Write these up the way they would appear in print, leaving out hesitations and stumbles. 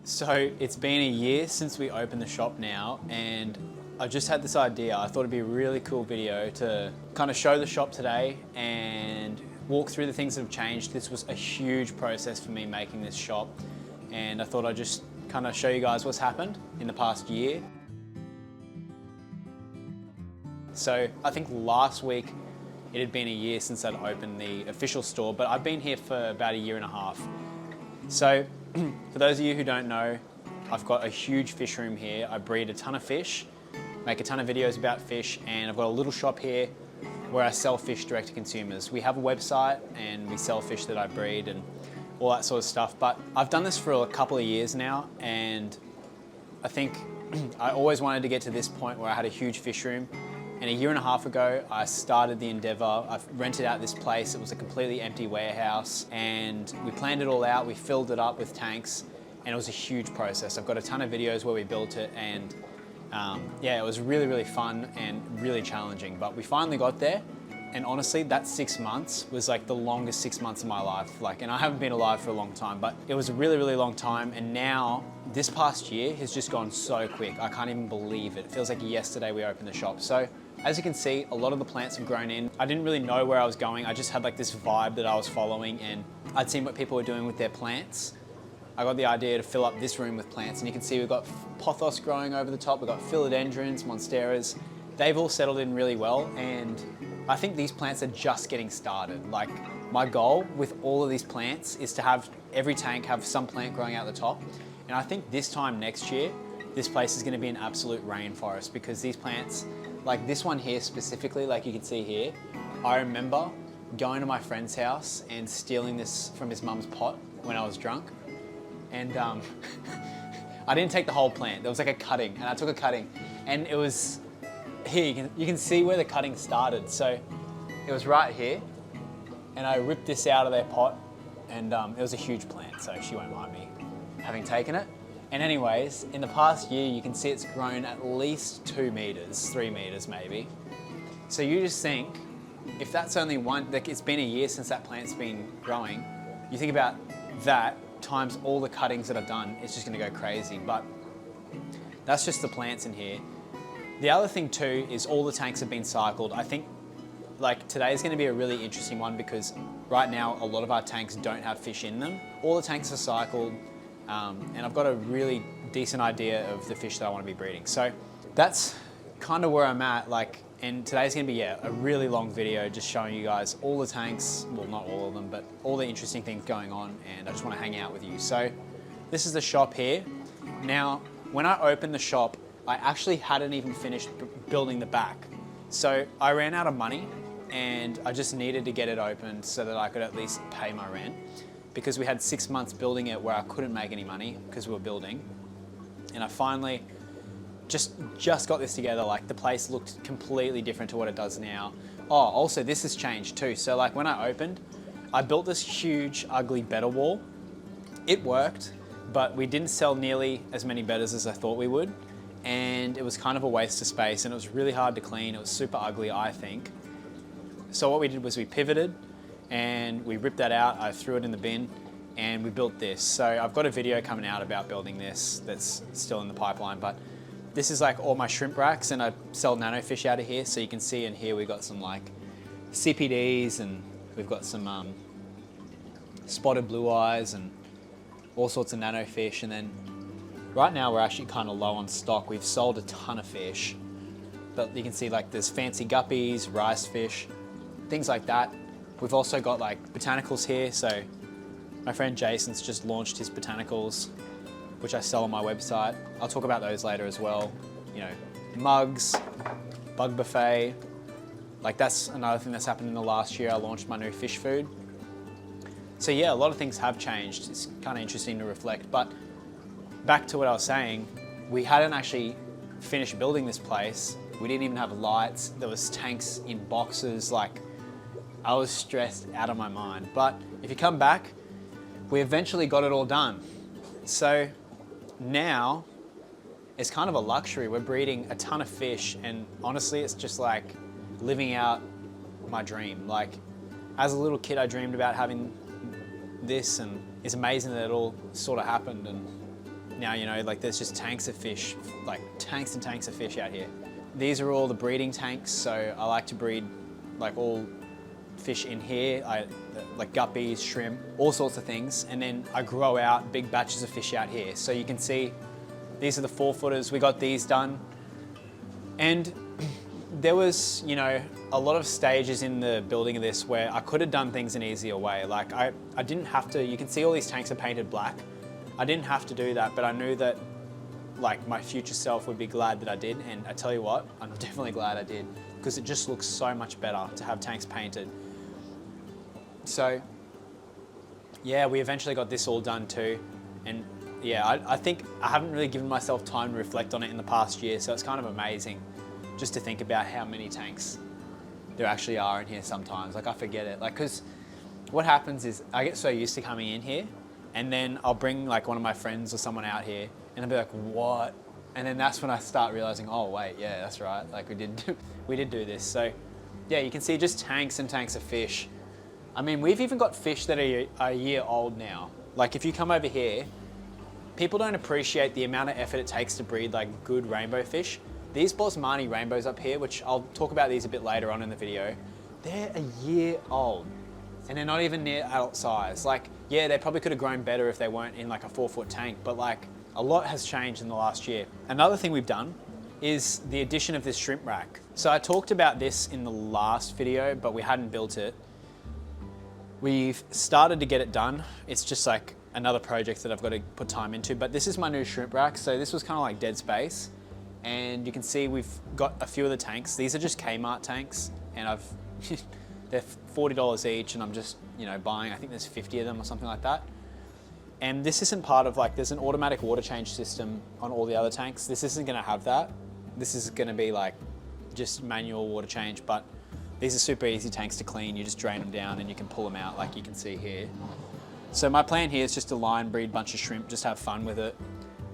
So it's been a year since we opened the shop now, and I just had this idea. I thought it'd be a really cool video to kind of show the shop today and walk through the things that have changed. This was a huge process for me making this shop, and I thought I'd just kind of show you guys what's happened in the past year. So I think last week it had been a year since I'd opened the official store, but I've been here for about a year and a half. So for those of you who don't know, I've got a huge fish room here. I breed a ton of fish, make a ton of videos about fish, and I've got a little shop here where I sell fish direct to consumers. We have a website and we sell fish that I breed and all that sort of stuff. But I've done this for a couple of years now, and I think I always wanted to get to this point where I had a huge fish room. And a year and a half ago, I started the endeavor. I've rented out this place. It was a completely empty warehouse, and we planned it all out. We filled it up with tanks, and it was a huge process. I've got a ton of videos where we built it, and yeah, it was really, really fun and really challenging. But we finally got there, and honestly, that 6 months was like the longest 6 months of my life. And I haven't been alive for a long time, but it was a really, really long time. And now, this past year has just gone so quick. I can't even believe it. It feels like yesterday we opened the shop. So, as you can see, a lot of the plants have grown in. I didn't really know where I was going. I just had like this vibe that I was following, and I'd seen what people were doing with their plants. I got the idea to fill up this room with plants, and you can see we've got pothos growing over the top. We've got philodendrons, monsteras. They've all settled in really well, and I think these plants are just getting started. Like, my goal with all of these plants is to have every tank have some plant growing out the top. And I think this time next year, this place is going to be an absolute rainforest, because these plants, like this one here specifically, like you can see here, I remember going to my friend's house and stealing this from his mum's pot when I was drunk. And I didn't take the whole plant. There was like a cutting, and I took a cutting, and it was here. You can see where the cutting started. So it was right here, and I ripped this out of their pot, and it was a huge plant, so she won't mind me having taken it. And anyways, in the past year, you can see it's grown at least 2 meters, 3 meters maybe. So you just think, if that's only one, like it's been a year since that plant's been growing, you think about that times all the cuttings that I've done, it's just gonna go crazy. But that's just the plants in here. The other thing too is all the tanks have been cycled. I think like today is gonna be a really interesting one, because right now a lot of our tanks don't have fish in them. All the tanks are cycled. And I've got a really decent idea of the fish that I want to be breeding. So that's kind of where I'm at. And today's going to be, a really long video just showing you guys all the tanks, well, not all of them, but all the interesting things going on, and I just want to hang out with you. So this is the shop here. Now, when I opened the shop, I actually hadn't even finished building the back. So I ran out of money, and I just needed to get it opened so that I could at least pay my rent, because we had 6 months building it where I couldn't make any money because we were building. And I finally just got this together. Like, the place looked completely different to what it does now. Oh, also this has changed too. So like when I opened, I built this huge, ugly bedder wall. It worked, but we didn't sell nearly as many bedders as I thought we would. And it was kind of a waste of space, and it was really hard to clean. It was super ugly, I think. So what we did was we pivoted, and we ripped that out. I threw it in the bin, and we built this. So I've got a video coming out about building this that's still in the pipeline, but this is like all my shrimp racks, and I sell nano fish out of here. So you can see in here we got some like CPDs, and we've got some spotted blue eyes and all sorts of nano fish. And then right now we're actually kind of low on stock. We've sold a ton of fish, but you can see like there's fancy guppies, rice fish, things like that. We've also got like botanicals here. So my friend Jason's just launched his botanicals, which I sell on my website. I'll talk about those later as well. You know, mugs, bug buffet. Like that's another thing that's happened in the last year. I launched my new fish food. So yeah, a lot of things have changed. It's kind of interesting to reflect. But back to what I was saying, we hadn't actually finished building this place. We didn't even have lights. There was tanks in boxes. Like, I was stressed out of my mind. But if you come back, we eventually got it all done. So now it's kind of a luxury. We're breeding a ton of fish, and honestly, it's just like living out my dream. Like, as a little kid, I dreamed about having this, and it's amazing that it all sort of happened. And now you know, like there's just tanks of fish, like tanks and tanks of fish out here. These are all the breeding tanks, so I like to breed like all fish in here, like guppies, shrimp, all sorts of things. And then I grow out big batches of fish out here. So you can see, these are the 4-footers. We got these done. And there was, you know, a lot of stages in the building of this where I could have done things an easier way. Like I didn't have to, you can see all these tanks are painted black. I didn't have to do that, but I knew that like my future self would be glad that I did. And I tell you what, I'm definitely glad I did, because it just looks so much better to have tanks painted. So yeah, we eventually got this all done too. And yeah, I think I haven't really given myself time to reflect on it in the past year. So it's kind of amazing just to think about how many tanks there actually are in here sometimes. Like I forget it, like, cause what happens is I get so used to coming in here, and then I'll bring like one of my friends or someone out here and I'll be like, what? And then that's when I start realizing, oh wait, yeah, that's right. Like we did do this. So yeah, you can see just tanks and tanks of fish. I mean, we've even got fish that are a year old now. Like if you come over here, people don't appreciate the amount of effort it takes to breed like good rainbow fish. These Bosmani rainbows up here, which I'll talk about these a bit later on in the video, they're a year old and they're not even near adult size. Like, yeah, they probably could have grown better if they weren't in like a 4-foot tank, but like a lot has changed in the last year. Another thing we've done is the addition of this shrimp rack. So I talked about this in the last video, but we hadn't built it. We've started to get it done. It's just like another project that I've got to put time into, but this is my new shrimp rack. So this was kind of like dead space. And you can see we've got a few of the tanks. These are just Kmart tanks, and they're $40 each, and I'm just, you know, buying, I think there's 50 of them or something like that. And this isn't part of like, there's an automatic water change system on all the other tanks. This isn't gonna have that. This is gonna be like just manual water change, but these are super easy tanks to clean. You just drain them down and you can pull them out like you can see here. So my plan here is just to line breed a bunch of shrimp, just have fun with it.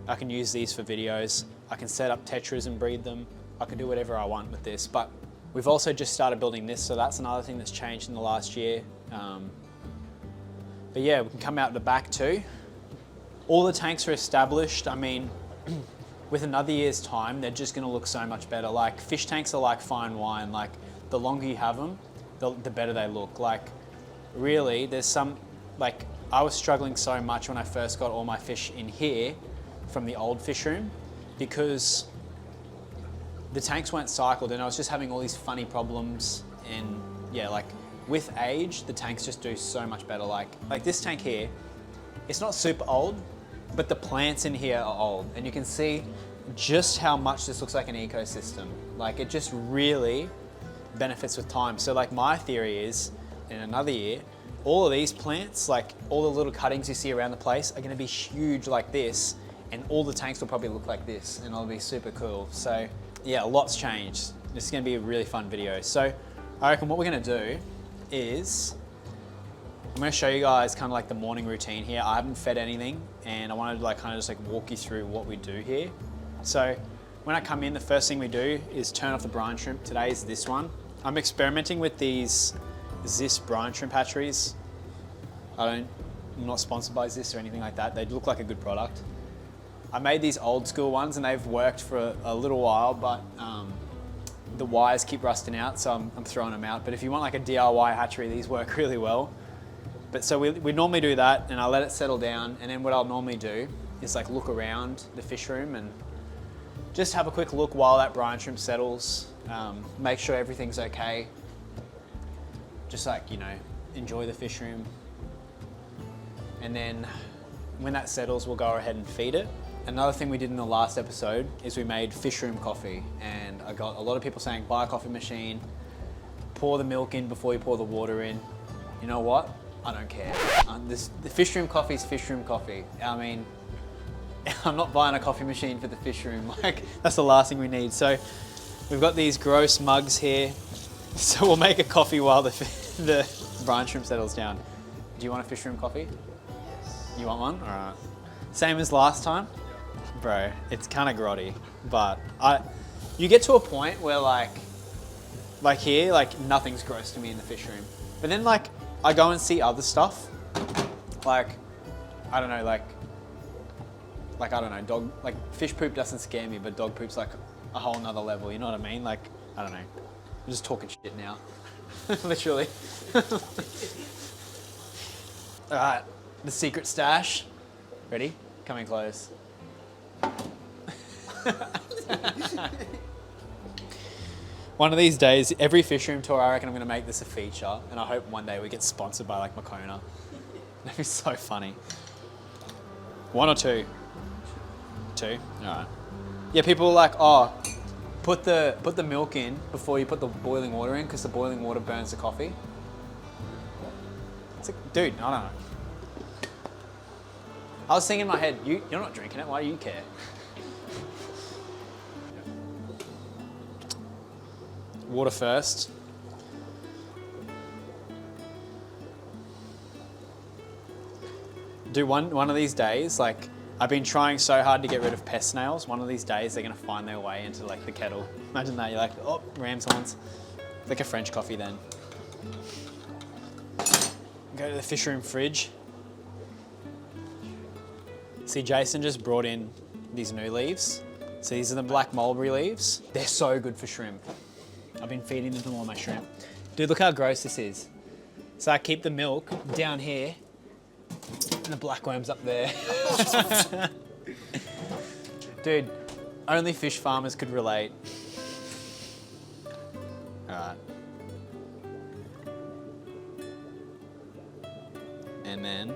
I can use these for videos. I can set up tetras and breed them. I can do whatever I want with this, but we've also just started building this, so that's another thing that's changed in the last year. But yeah, we can come out the back too. All the tanks are established. I mean, with another year's time, they're just gonna look so much better. Like fish tanks are like fine wine. Like the longer you have them, the better they look. Like really, there's some, like I was struggling so much when I first got all my fish in here from the old fish room, because the tanks weren't cycled and I was just having all these funny problems. And yeah, like with age, the tanks just do so much better. Like this tank here, it's not super old, but the plants in here are old. And you can see just how much this looks like an ecosystem. Like it just really benefits with time. So like my theory is, in another year, all of these plants, like all the little cuttings you see around the place, are gonna be huge like this, and all the tanks will probably look like this, and it'll be super cool. So yeah, a lot's changed. This is gonna be a really fun video. So I reckon what we're gonna do is, I'm gonna show you guys kind of like the morning routine here. I haven't fed anything, and I wanted to like kind of just like walk you through what we do here. So when I come in, the first thing we do is turn off the brine shrimp. Today is this one. I'm experimenting with these Zis brine shrimp hatcheries. I'm not sponsored by Zis or anything like that. They look like a good product. I made these old school ones and they've worked for a little while, but the wires keep rusting out, so I'm throwing them out. But if you want like a DIY hatchery, these work really well. But so we normally do that, and I let it settle down, and then what I'll normally do is like look around the fish room and just have a quick look while that brine shrimp settles, make sure everything's okay. Just like, you know, enjoy the fish room. And then when that settles, we'll go ahead and feed it. Another thing we did in the last episode is we made fish room coffee, and I got a lot of people saying buy a coffee machine, pour the milk in before you pour the water in. You know what? I don't care. The fish room coffee is fish room coffee. I mean, I'm not buying a coffee machine for the fish room. Like, that's the last thing we need. So we've got these gross mugs here. So we'll make a coffee while the brine shrimp settles down. Do you want a fish room coffee? Yes. You want one? All right. Same as last time? Bro, it's kind of grotty, but you get to a point where like here, like nothing's gross to me in the fish room. But then like I go and see other stuff. Like, I don't know, like like, I don't know, like fish poop doesn't scare me, but dog poop's like a whole nother level, you know what I mean? Like, I don't know. I'm just talking shit now. Literally. All right, the secret stash. Ready? Coming close. One of these days, every fish room tour, I reckon I'm going to make this a feature, and I hope one day we get sponsored by like Makona. That'd be so funny. 1 or 2? 2? Alright. Yeah, people are like, oh, put the milk in before you put the boiling water in, because the boiling water burns the coffee. It's like, dude, I don't know. I was thinking in my head, you're not drinking it, why do you care? Water first. Do one of these days, like, I've been trying so hard to get rid of pest snails. One of these days, they're gonna find their way into like the kettle. Imagine that, you're like, oh, ram's horns. It's like a French coffee then. Go to the fish room fridge. See, Jason just brought in these new leaves. So these are the black mulberry leaves. They're so good for shrimp. I've been feeding them to all my shrimp. Dude, look how gross this is. So I keep the milk down here and the blackworm's up there. Dude, only fish farmers could relate. All right. And then,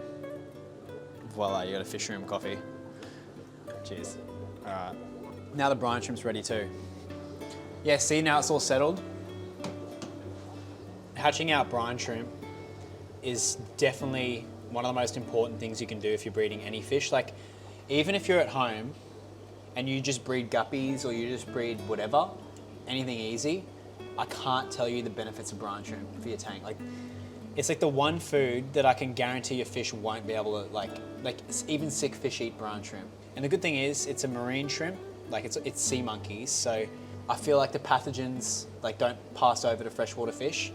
voila, you got a fish room coffee. Cheers. All right. Now the brine shrimp's ready too. Yeah, see, now it's all settled. Hatching out brine shrimp is definitely one of the most important things you can do if you're breeding any fish. Like, even if you're at home and you just breed guppies or you just breed whatever, anything easy, I can't tell you the benefits of brine shrimp for your tank. Like, it's like the one food that I can guarantee your fish won't be able to, like even sick fish eat brine shrimp. And the good thing is, it's a marine shrimp, like it's sea monkeys, so I feel like the pathogens like don't pass over to freshwater fish.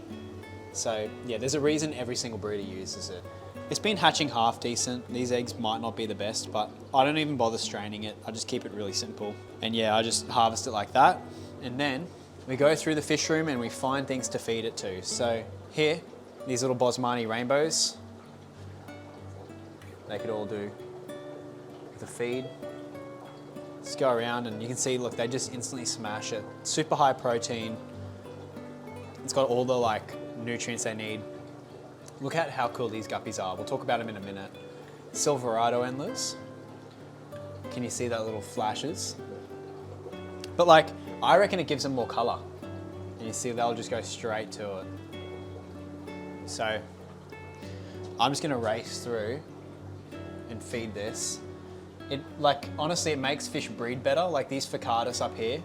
So yeah, there's a reason every single breeder uses it. It's been hatching half decent. These eggs might not be the best, but I don't even bother straining it. I just keep it really simple. And yeah, I just harvest it like that. And then we go through the fish room and we find things to feed it to. So here, these little Bosmani rainbows, they could all do with a feed. Just go around and you can see, look, they just instantly smash it. Super high protein. It's got all the like nutrients they need. Look at how cool these guppies are. We'll talk about them in a minute. Silverado endlers. Can you see that little flashes? But like, I reckon it gives them more color. And you see they'll just go straight to it. So I'm just gonna race through and feed this. It, like, honestly, it makes fish breed better. Like these Ficardus up here,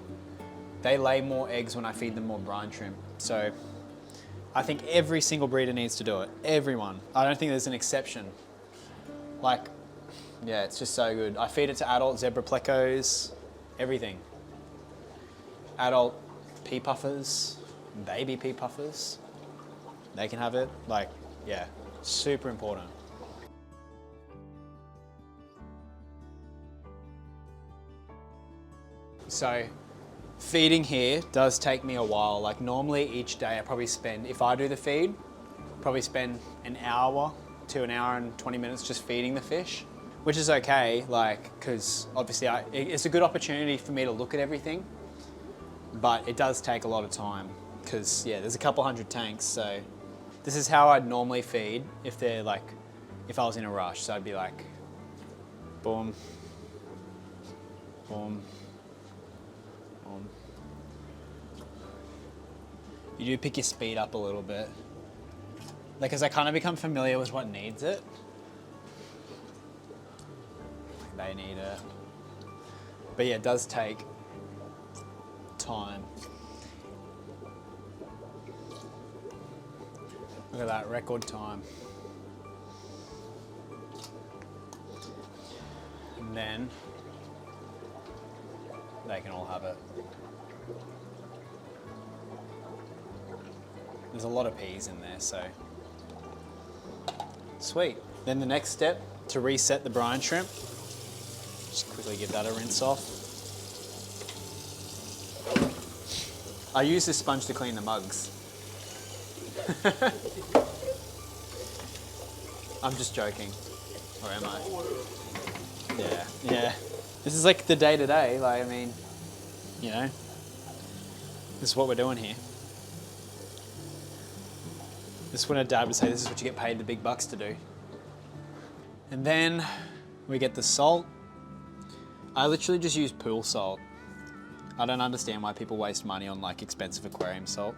they lay more eggs when I feed them more brine shrimp. So I think every single breeder needs to do it. Everyone. I don't think there's an exception. Like, yeah, it's just so good. I feed it to adult zebra plecos, everything. Adult pea puffers, baby pea puffers, they can have it. Like, yeah, super important. So feeding here does take me a while. Like normally each day I probably spend, if I do the feed, probably spend an hour to an hour and 20 minutes just feeding the fish, which is okay, like, cause obviously it's a good opportunity for me to look at everything, but it does take a lot of time cause yeah, there's a couple hundred tanks. So this is how I'd normally feed if they're like, if I was in a rush. So I'd be like, boom, boom, boom. You do pick your speed up a little bit. Like, as I kind of become familiar with what needs it. They need it. But yeah, it does take time. Look at that, record time. And then they can all have it. There's a lot of peas in there, so sweet. Then the next step, to reset the brine shrimp, Just quickly give that a rinse off. I use this sponge to clean the mugs. I'm just joking. Or am I? Yeah, yeah. This is like the day-to-day, like, I mean, you know, this is what we're doing here. This is when a dad would say, this is what you get paid the big bucks to do. And then we get the salt. I literally just use pool salt. I don't understand why people waste money on like expensive aquarium salt.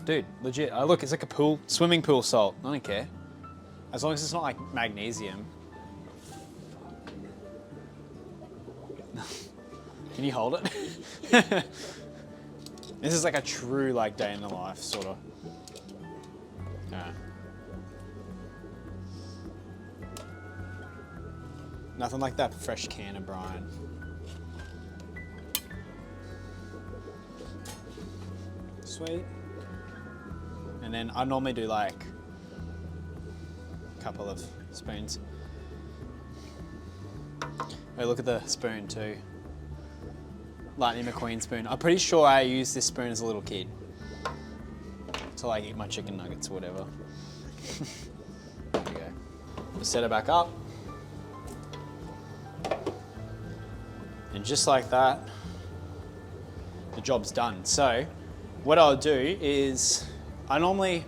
Dude, legit, look, it's like a swimming pool salt. I don't care. As long as it's not like magnesium. Can you hold it? This is like a true like day in the life, sort of. Yeah. Nothing like that fresh can of brine. Sweet. And then I normally do like a couple of spoons. Oh, look at the spoon too. Lightning McQueen spoon. I'm pretty sure I used this spoon as a little kid to like eat my chicken nuggets or whatever. There we go. We'll set it back up. And just like that, the job's done. So what I'll do is I normally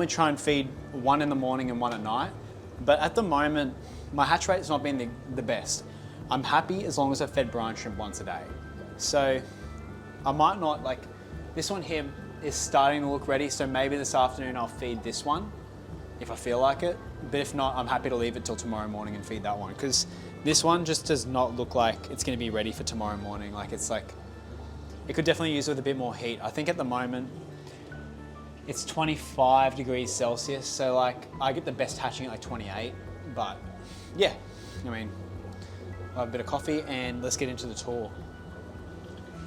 try and feed one in the morning and one at night, but at the moment my hatch rate's not been the best. I'm happy as long as I've fed brine shrimp once a day. So I might not, like, this one here is starting to look ready, so maybe this afternoon I'll feed this one if I feel like it, but if not, I'm happy to leave it till tomorrow morning and feed that one, because this one just does not look like it's going to be ready for tomorrow morning. Like, it's like, it could definitely use with a bit more heat. I think at the moment it's 25 degrees Celsius, so like I get the best hatching at like 28, but yeah, I mean, I'll have a bit of coffee and let's get into the tour.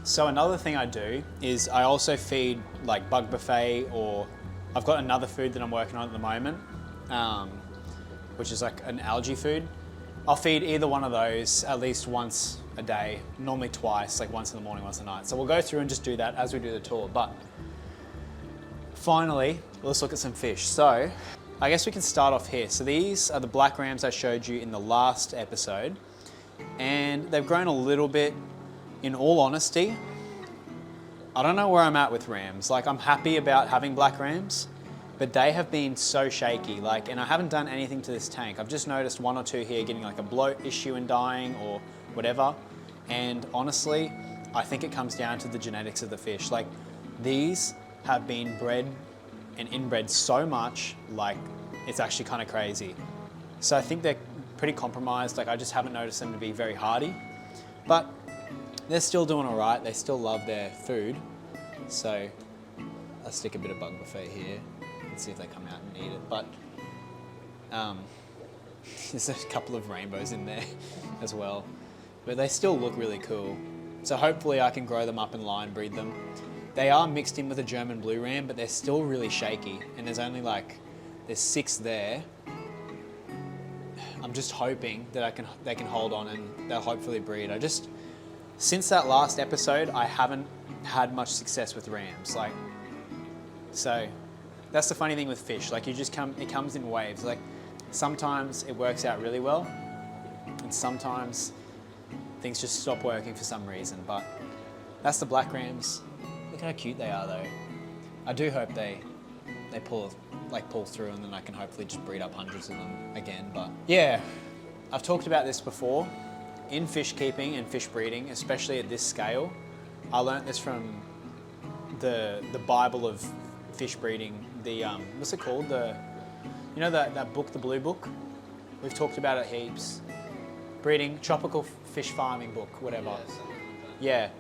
So another thing I do is I also feed like bug buffet, or I've got another food that I'm working on at the moment, which is like an algae food. I'll feed either one of those at least once a day, normally twice, like once in the morning, once at night. So we'll go through and just do that as we do the tour. But finally, let's look at some fish. So I guess we can start off here. So these are the black rams I showed you in the last episode, and they've grown a little bit. In all honesty, I don't know where I'm at with rams. Like, I'm happy about having black rams, but they have been so shaky. Like, and I haven't done anything to this tank. I've just noticed one or two here getting like a bloat issue and dying or whatever. And honestly, I think it comes down to the genetics of the fish. Like, these have been bred and inbred so much, like it's actually kind of crazy. So I think they're pretty compromised. Like, I just haven't noticed them to be very hardy, but they're still doing all right. They still love their food. So I'll stick a bit of bug buffet here and see if they come out and eat it. But there's a couple of rainbows in there as well. But they still look really cool. So hopefully I can grow them up and line breed them. They are mixed in with a German blue ram, but they're still really shaky. And there's only like, there's 6 there. I'm just hoping that they can hold on and they'll hopefully breed. Since that last episode, I haven't had much success with rams. Like, so that's the funny thing with fish. Like, it comes in waves. Like, sometimes it works out really well, and sometimes things just stop working for some reason. But that's the black rams. Look how cute they are, though. I do hope they pull through, and then I can hopefully just breed up hundreds of them again. But yeah, I've talked about this before. In fish keeping and fish breeding, especially at this scale, I learnt this from the Bible of fish breeding. The what's it called? You know that book, the Blue Book? We've talked about it heaps. Breeding, tropical fish farming book, whatever. Yeah,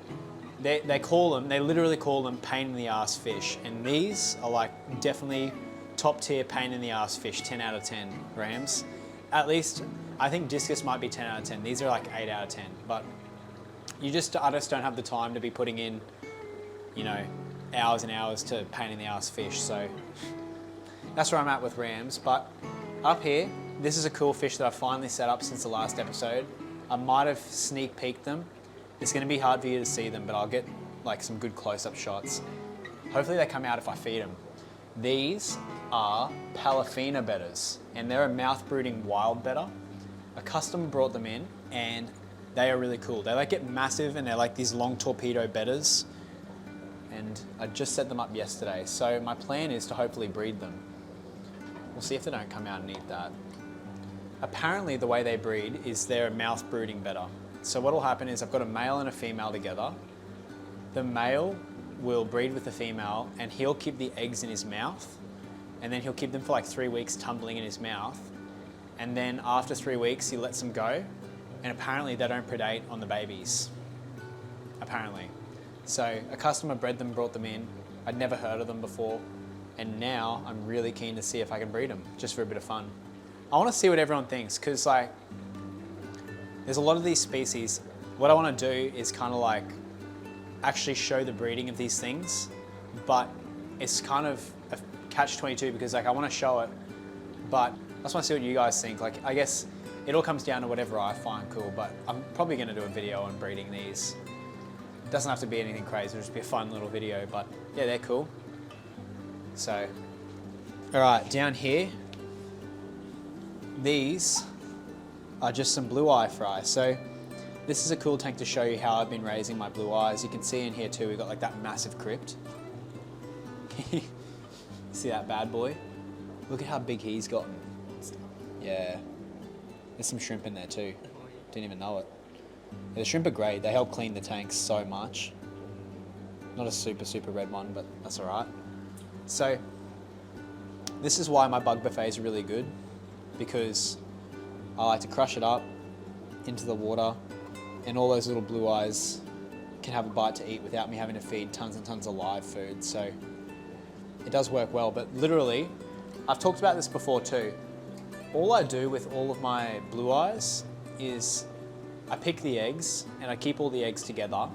they literally call them pain in the ass fish, and these are like definitely top tier pain in the ass fish. 10 out of 10 rams, at least. I think discus might be 10 out of 10. These are like 8 out of 10, but I just don't have the time to be putting in, you know, hours and hours to pain in the ass fish. So that's where I'm at with rams. But up here, this is a cool fish that I finally set up since the last episode. I might have sneak peeked them. It's gonna be hard for you to see them, but I'll get like some good close-up shots. Hopefully they come out if I feed them. These are Palafina bedders, and they're a mouth-brooding wild bedder. A customer brought them in, and they are really cool. They like get massive, and they're like these long torpedo bedders. And I just set them up yesterday, so my plan is to hopefully breed them. We'll see if they don't come out and eat that. Apparently the way they breed is they're a mouth brooding bedder. So what'll happen is I've got a male and a female together. The male will breed with the female, and he'll keep the eggs in his mouth, and then he'll keep them for like 3 weeks tumbling in his mouth. And then after 3 weeks, he lets them go, and apparently they don't predate on the babies. Apparently. So a customer bred them, brought them in. I'd never heard of them before, and now I'm really keen to see if I can breed them, just for a bit of fun. I want to see what everyone thinks, because like, there's a lot of these species. What I want to do is kind of like actually show the breeding of these things, but it's kind of a catch-22 because like I want to show it, but I just want to see what you guys think. Like, I guess it all comes down to whatever I find cool, but I'm probably going to do a video on breeding these. It doesn't have to be anything crazy, it'll just be a fun little video, but yeah, they're cool. So, all right, down here, these are just some blue eye fry. So this is a cool tank to show you how I've been raising my blue eyes. You can see in here too, we've got like that massive crypt. See that bad boy? Look at how big he's gotten. Yeah. There's some shrimp in there too. Didn't even know it. Yeah, the shrimp are great. They help clean the tanks so much. Not a super red one, but that's all right. So this is why my bug buffet is really good, because I like to crush it up into the water, and all those little blue eyes can have a bite to eat without me having to feed tons and tons of live food. So it does work well, but literally, I've talked about this before too. All I do with all of my blue eyes is I pick the eggs and I keep all the eggs together,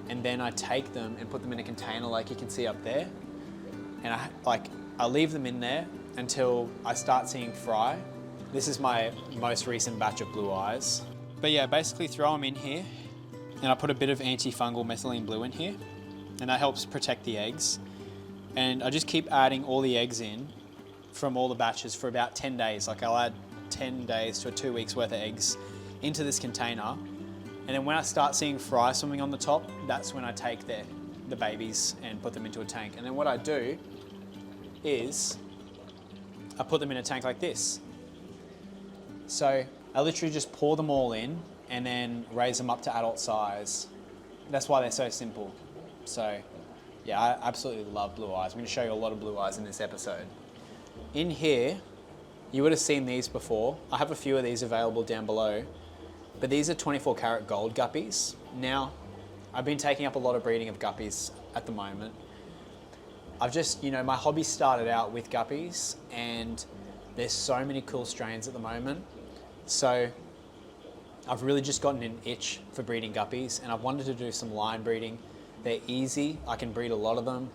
and then I take them and put them in a container like you can see up there, and I leave them in there until I start seeing fry. This is my most recent batch of blue eyes. But yeah, basically throw them in here, and I put a bit of antifungal methylene blue in here, and that helps protect the eggs. And I just keep adding all the eggs in from all the batches for about 10 days. Like I'll add 10 days to 2 weeks worth of eggs into this container. And then when I start seeing fry swimming on the top, that's when I take the babies and put them into a tank. And then what I do is I put them in a tank like this. So I literally just pour them all in and then raise them up to adult size. That's why they're so simple. So yeah, I absolutely love blue eyes. I'm going to show you a lot of blue eyes in this episode. In here, you would have seen these before. I have a few of these available down below, but these are 24 karat gold guppies. Now, I've been taking up a lot of breeding of guppies at the moment. I've just, my hobby started out with guppies, and there's so many cool strains at the moment. So I've really just gotten an itch for breeding guppies, and I've wanted to do some line breeding. They're easy, I can breed a lot of them,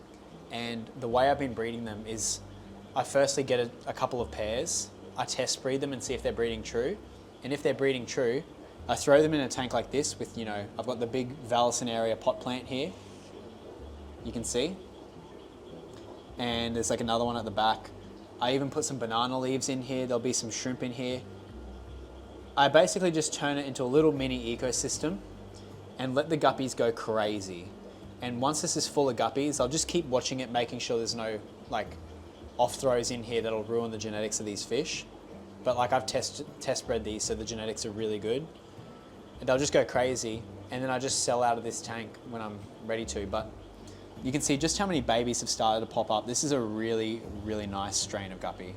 and the way I've been breeding them is I firstly get a couple of pairs, I test breed them and see if they're breeding true, and if they're breeding true, I throw them in a tank like this with, I've got the big Vallisneria pot plant here, you can see, and there's like another one at the back. I even put some banana leaves in here, there'll be some shrimp in here. I basically just turn it into a little mini ecosystem and let the guppies go crazy. And once this is full of guppies, I'll just keep watching it, making sure there's no off throws in here that'll ruin the genetics of these fish. But I've test bred these, so the genetics are really good. And they'll just go crazy, and then I just sell out of this tank when I'm ready to. But you can see just how many babies have started to pop up. This is a really, really nice strain of guppy.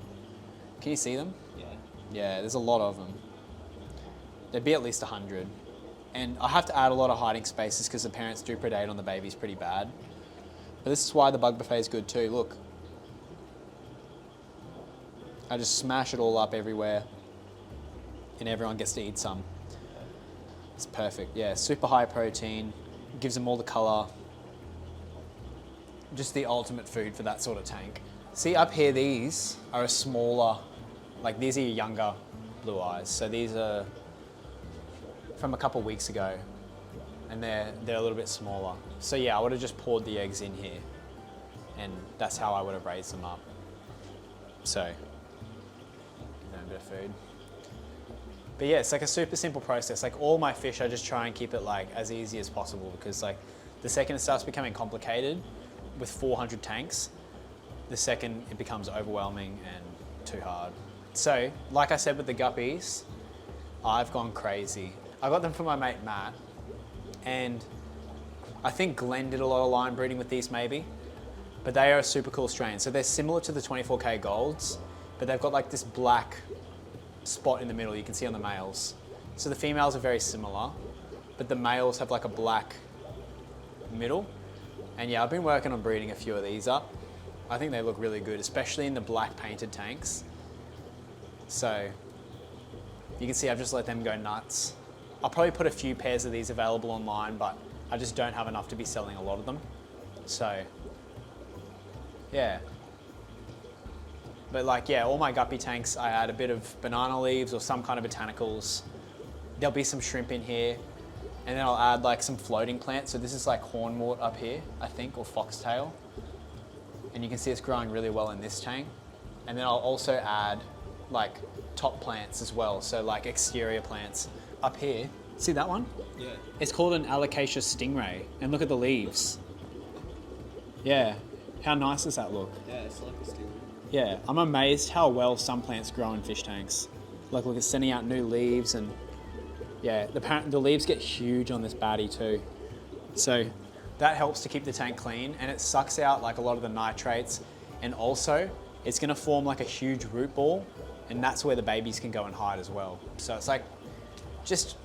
Can you see them? Yeah. Yeah, there's a lot of them. There'd be at least 100. And I have to add a lot of hiding spaces because the parents do predate on the babies pretty bad. But this is why the bug buffet is good too. Look. I just smash it all up everywhere, and everyone gets to eat some. It's perfect. Yeah, super high protein, gives them all the color. Just the ultimate food for that sort of tank. See up here, these are a smaller, these are your younger blue eyes. So these are from a couple weeks ago, and they're a little bit smaller. So yeah, I would have just poured the eggs in here, and that's how I would have raised them up. So, give them a bit of food. But yeah, it's like a super simple process. Like all my fish, I just try and keep it like as easy as possible, because like the second it starts becoming complicated with 400 tanks, the second it becomes overwhelming and too hard. So, like I said with the guppies, I've gone crazy. I got them from my mate Matt, and I think Glenn did a lot of line breeding with these maybe, but they are a super cool strain. So they're similar to the 24K Golds, but they've got like this black spot in the middle you can see on the males. So the females are very similar, but the males have like a black middle. And yeah, I've been working on breeding a few of these up. I think they look really good, especially in the black painted tanks. So you can see I've just let them go nuts. I'll probably put a few pairs of these available online, but I just don't have enough to be selling a lot of them. So yeah. But like, yeah, all my guppy tanks, I add a bit of banana leaves or some kind of botanicals. There'll be some shrimp in here. And then I'll add like some floating plants. So this is like hornwort up here, I think, or foxtail. And you can see it's growing really well in this tank. And then I'll also add like top plants as well. So like exterior plants up here. See that one? Yeah. It's called an alocasia stingray. And look at the leaves. Yeah. How nice does that look? Yeah, it's like a stingray. Yeah, I'm amazed how well some plants grow in fish tanks. Like look, it's sending out new leaves, and yeah, the leaves get huge on this baddie too. So that helps to keep the tank clean, and it sucks out like a lot of the nitrates, and also it's gonna form like a huge root ball, and that's where the babies can go and hide as well. So it's like just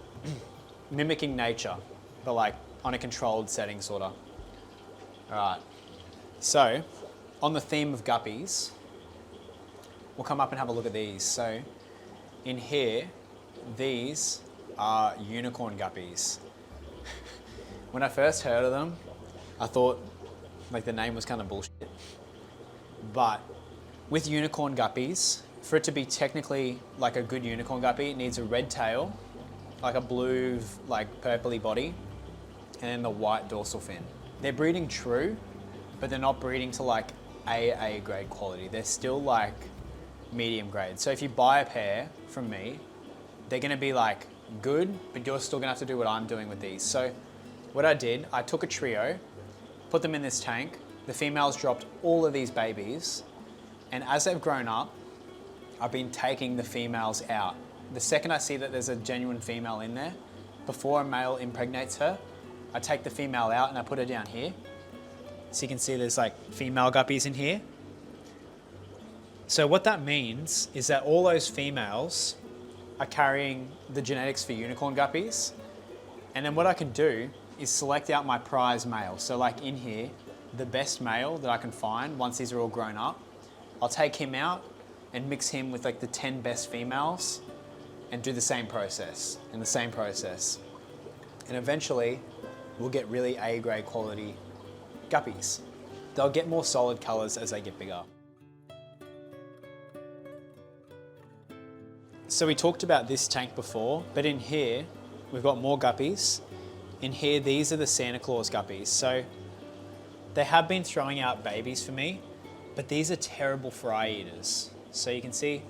mimicking nature, but like on a controlled setting sorta. All right, so on the theme of guppies, we'll come up and have a look at these. So in here, these are unicorn guppies. When I first heard of them, I thought like the name was kind of bullshit. But with unicorn guppies, for it to be technically like a good unicorn guppy, it needs a red tail, like a blue, like purpley body, and then the white dorsal fin. They're breeding true, but they're not breeding to like AA grade quality. They're still like medium grade. So if you buy a pair from me, they're gonna be like good, but you're still gonna have to do what I'm doing with these. So what I did, I took a trio, put them in this tank. The females dropped all of these babies, and as they've grown up, I've been taking the females out. The second I see that there's a genuine female in there, before a male impregnates her, I take the female out and I put her down here. So you can see there's like female guppies in here. So what that means is that all those females are carrying the genetics for unicorn guppies. And then what I can do is select out my prize male. So like in here, the best male that I can find once these are all grown up, I'll take him out and mix him with like the 10 best females and do the same process and the same process. And eventually we'll get really A grade quality guppies. They'll get more solid colors as they get bigger. So we talked about this tank before, but in here, we've got more guppies. In here, these are the Santa Claus guppies. So they have been throwing out babies for me, but these are terrible fry eaters. So you can see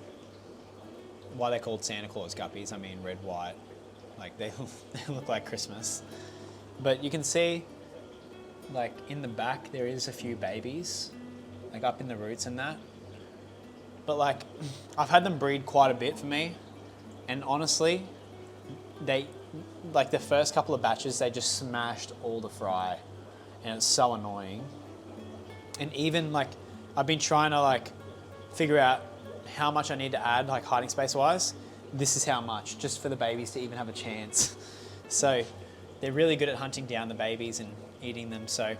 why they're called Santa Claus guppies. I mean, red, white, like they look like Christmas. But you can see, like in the back, there is a few babies, like up in the roots and that. But like, I've had them breed quite a bit for me, and honestly, they, like the first couple of batches, they just smashed all the fry, and it's so annoying. And even like, I've been trying to like figure out how much I need to add, like hiding space wise. This is how much, just for the babies to even have a chance. So they're really good at hunting down the babies and eating them. So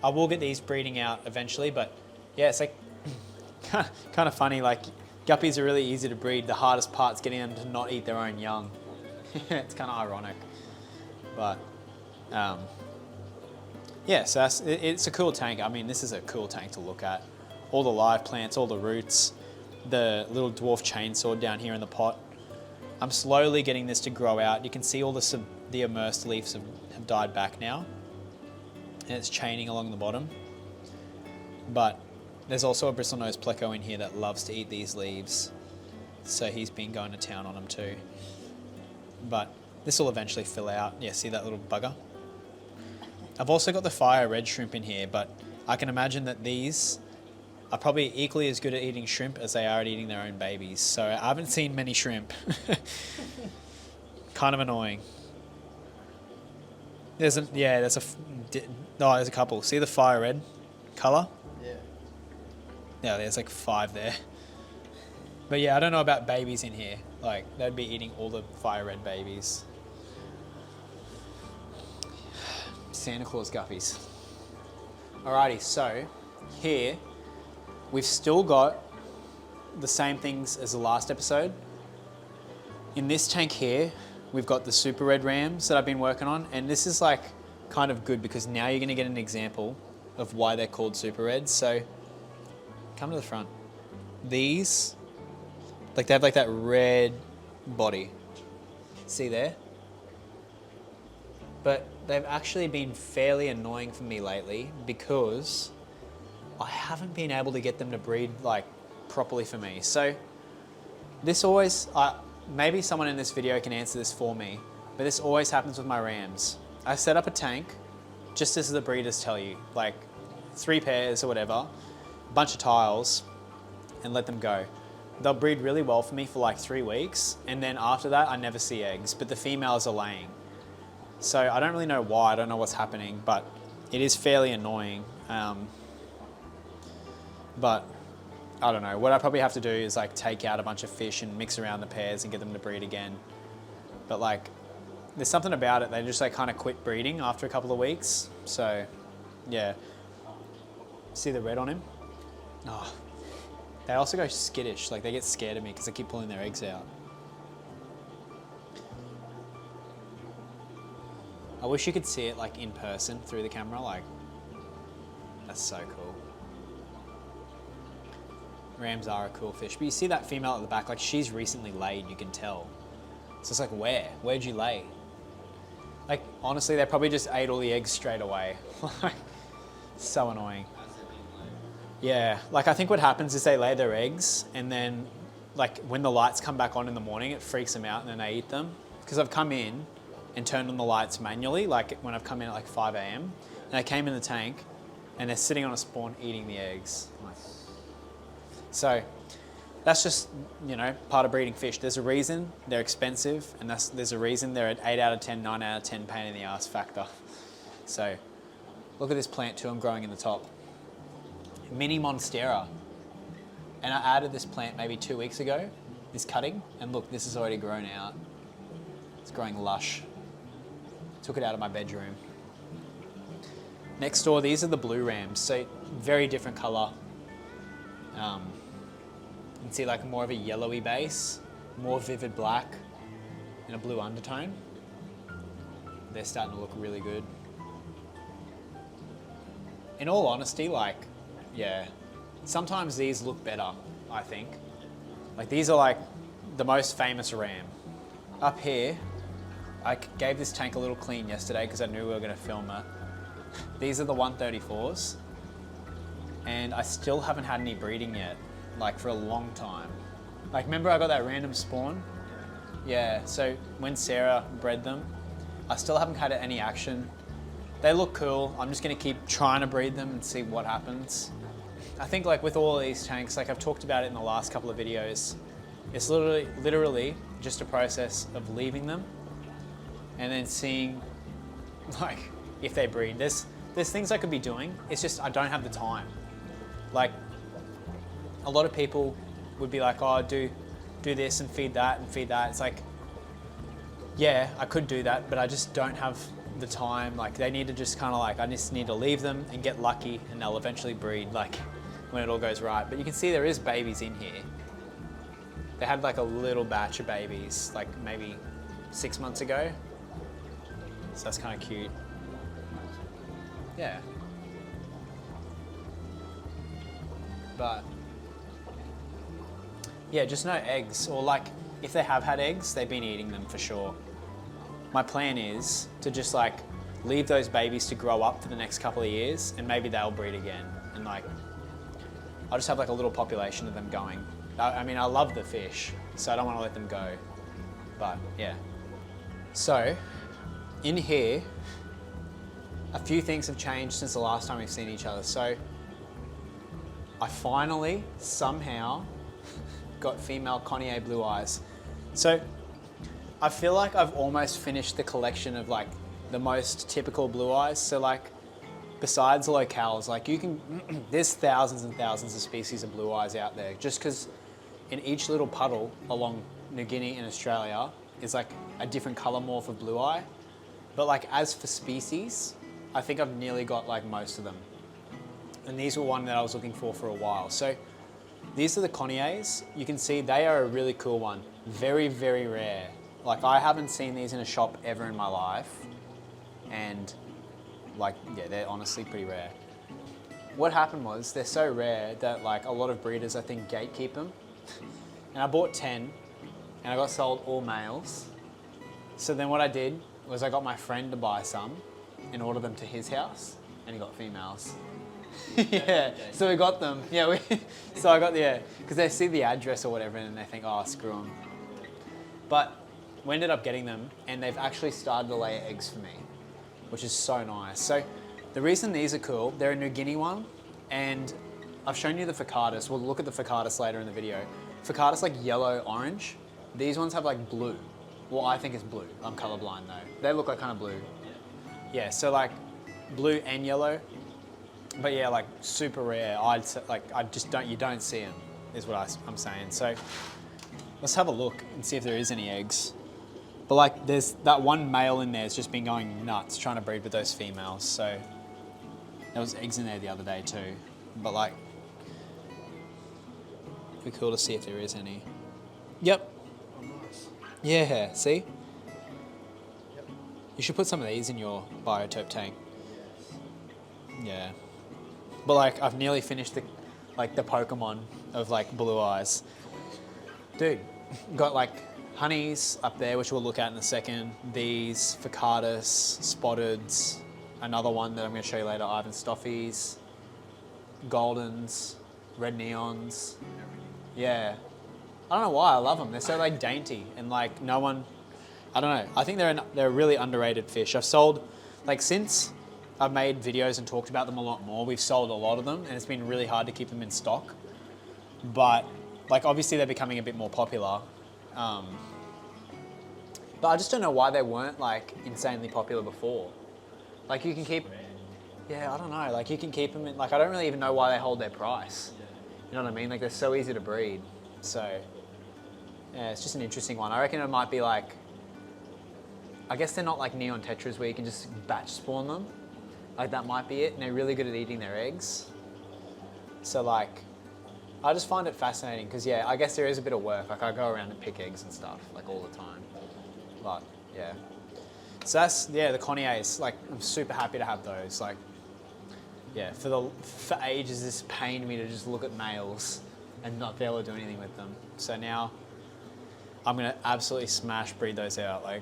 I will get these breeding out eventually, but yeah, it's like kind of funny. Like guppies are really easy to breed. The hardest part's getting them to not eat their own young. It's kind of ironic, but yeah, so it's a cool tank. I mean, this is a cool tank to look at. All the live plants, all the roots, the little dwarf chainsaw down here in the pot. I'm slowly getting this to grow out. You can see all the immersed leaves have died back now, and it's chaining along the bottom. But there's also a bristlenose pleco in here that loves to eat these leaves, so he's been going to town on them too. But this will eventually fill out. Yeah, see that little bugger? I've also got the fire red shrimp in here, but I can imagine that these are probably equally as good at eating shrimp as they are at eating their own babies. So I haven't seen many shrimp. Kind of annoying. There's a couple. See the fire red colour? Yeah. Yeah, there's like 5 there. But yeah, I don't know about babies in here. Like, they'd be eating all the fire red babies. Santa Claus guppies. Alrighty, so here we've still got the same things as the last episode. In this tank here, we've got the super red rams that I've been working on, and this is like kind of good because now you're gonna get an example of why they're called super reds. So come to the front. These, like, they have like that red body. See there? But they've actually been fairly annoying for me lately because I haven't been able to get them to breed like properly for me. So this always, maybe someone in this video can answer this for me, but this always happens with my rams. I set up a tank, just as the breeders tell you, like 3 pairs or whatever, a bunch of tiles, and let them go. They'll breed really well for me for like 3 weeks, and then after that I never see eggs, but the females are laying. So I don't really know why, I don't know what's happening, but it is fairly annoying. But I don't know, what I probably have to do is like take out a bunch of fish and mix around the pairs and get them to breed again. But like, there's something about it, they just like kind of quit breeding after a couple of weeks. So yeah, see the red on him? Oh. They also go skittish, like they get scared of me because I keep pulling their eggs out. I wish you could see it like in person through the camera, like, that's so cool. Rams are a cool fish, but you see that female at the back, like she's recently laid, you can tell. So it's like, where'd you lay? Like, honestly, they probably just ate all the eggs straight away. So annoying. Yeah, like I think what happens is they lay their eggs and then like when the lights come back on in the morning, it freaks them out and then they eat them. Because I've come in and turned on the lights manually, like when I've come in at like 5 a.m. and I came in the tank and they're sitting on a spawn eating the eggs. So that's just, you know, part of breeding fish. There's a reason they're expensive, and there's a reason they're at 8 out of 10, 9 out of 10 pain in the ass factor. So look at this plant too, I'm growing in the top. Mini Monstera. And I added this plant maybe 2 weeks ago, this cutting, and look, this has already grown out. It's growing lush. Took it out of my bedroom. Next door, these are the blue rams. So very different color. You can see like more of a yellowy base, more vivid black, and a blue undertone. They're starting to look really good. In all honesty, like, yeah, sometimes these look better, I think. Like these are like the most famous ram. Up here, I gave this tank a little clean yesterday because I knew we were gonna film it. These are the 134s. And I still haven't had any breeding yet, like for a long time. Like remember I got that random spawn? Yeah, so when Sarah bred them, I still haven't had any action. They look cool. I'm just gonna keep trying to breed them and see what happens. I think like with all of these tanks, like I've talked about it in the last couple of videos, it's literally just a process of leaving them and then seeing like if they breed. There's things I could be doing, it's just I don't have the time. Like, a lot of people would be like, oh, do this and feed that and feed that. It's like, yeah, I could do that, but I just don't have the time. Like, they need to just kind of like, I just need to leave them and get lucky and they'll eventually breed, like, when it all goes right. But you can see there is babies in here. They had like a little batch of babies, like maybe 6 months ago. So that's kind of cute. Yeah. But yeah, just no eggs, or like if they have had eggs, they've been eating them for sure. My plan is to just like leave those babies to grow up for the next couple of years and maybe they'll breed again. And like, I'll just have like a little population of them going. I mean, I love the fish, so I don't want to let them go, but yeah. So, in here, a few things have changed since the last time we've seen each other. So, I finally, somehow, got female Connier blue eyes. So, I feel like I've almost finished the collection of like the most typical blue eyes. So like, besides locales, like you can, there's thousands and thousands of species of blue eyes out there, just because in each little puddle along New Guinea and Australia is like a different colour morph of blue eye. But like as for species, I think I've nearly got like most of them. And these were one that I was looking for a while. So these are the Conniers. You can see they are a really cool one. Very, very rare. Like I haven't seen these in a shop ever in my life. And like, yeah, they're honestly pretty rare. What happened was they're so rare that like a lot of breeders, I think, gatekeep them. And I bought 10 and I got sold all males. So then what I did was I got my friend to buy some and order them to his house and he got females. Yeah, so we got them. Yeah, so I got, yeah, because they see the address or whatever and they think, oh, screw them. But we ended up getting them and they've actually started to lay eggs for me, which is so nice. So the reason these are cool, they're a New Guinea one, and I've shown you the Facatus. We'll look at the Facatus later in the video. Facatus like yellow-orange. These ones have like blue. Well, I think it's blue. I'm colorblind though. They look like kind of blue. Yeah, so like blue and yellow. But yeah, like super rare. You don't see them, is what I'm saying. So let's have a look and see if there is any eggs. But like there's that one male in there has just been going nuts trying to breed with those females. So there was eggs in there the other day too. But like, it'd be cool to see if there is any. Yep. Oh, nice. Yeah, see? Yep. You should put some of these in your biotope tank. Yes. Yeah. But like, I've nearly finished the Pokemon of like blue eyes. Dude, got like honeys up there, which we'll look at in a second. These Facatus, Spotteds, another one that I'm going to show you later, Ivan Stoffies, Goldens, Red Neons. Yeah. I don't know why, I love them. They're so like dainty and like no one, I don't know. I think they're a really underrated fish. I've sold, like since I've made videos and talked about them a lot more, we've sold a lot of them and it's been really hard to keep them in stock. But like obviously they're becoming a bit more popular. But I just don't know why they weren't like insanely popular before. Like you can keep, yeah, I don't know. Like you can keep them in, like I don't really even know why they hold their price. You know what I mean? Like they're so easy to breed. So yeah, it's just an interesting one. I reckon it might be like, I guess they're not like neon tetras where you can just batch spawn them. Like that might be it. And they're really good at eating their eggs. So like, I just find it fascinating because yeah, I guess there is a bit of work. Like I go around and pick eggs and stuff like all the time. But yeah. So that's, yeah, the Conniers. Like I'm super happy to have those. Like, yeah, for ages this pained me to just look at males and not be able to do anything with them. So now I'm gonna absolutely smash breed those out. Like,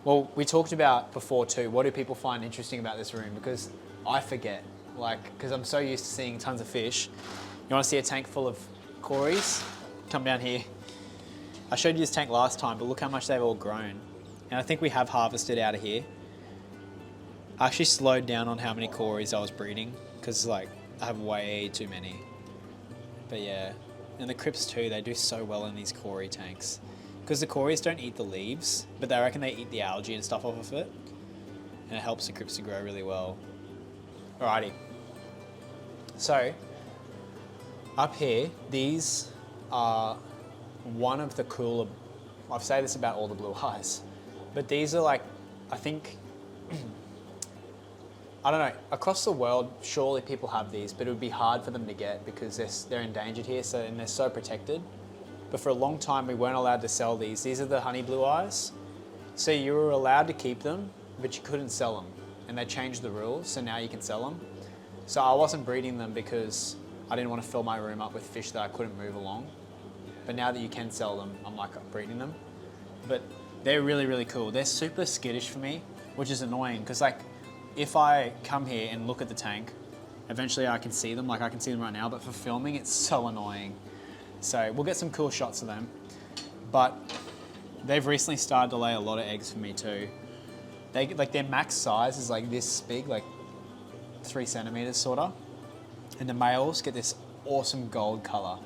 well, we talked about before too, what do people find interesting about this room? Because I forget, like, because I'm so used to seeing tons of fish. You wanna see a tank full of cories? Come down here. I showed you this tank last time, but look how much they've all grown. And I think we have harvested out of here. I actually slowed down on how many cories I was breeding, because like, I have way too many. But yeah, and the crypts too, they do so well in these cory tanks. Because the cories don't eat the leaves, but they reckon they eat the algae and stuff off of it. And it helps the crypts to grow really well. Alrighty. So, up here, these are one of the cooler, I've said this about all the blue eyes, but these are like, I think, I don't know, across the world, surely people have these, but it would be hard for them to get because they're endangered here, so, and they're so protected. But for a long time, we weren't allowed to sell these. These are the honey blue eyes. So you were allowed to keep them, but you couldn't sell them. And they changed the rules, so now you can sell them. So I wasn't breeding them because I didn't want to fill my room up with fish that I couldn't move along. but now that you can sell them, I'm like breeding them. But they're really, really cool. They're super skittish for me, which is annoying because like if I come here and look at the tank, eventually I can see them, like I can see them right now, but for filming it's so annoying. So we'll get some cool shots of them. But they've recently started to lay a lot of eggs for me too. They like their max size is like this big, like 3 centimeters sorta. And the males get this awesome gold color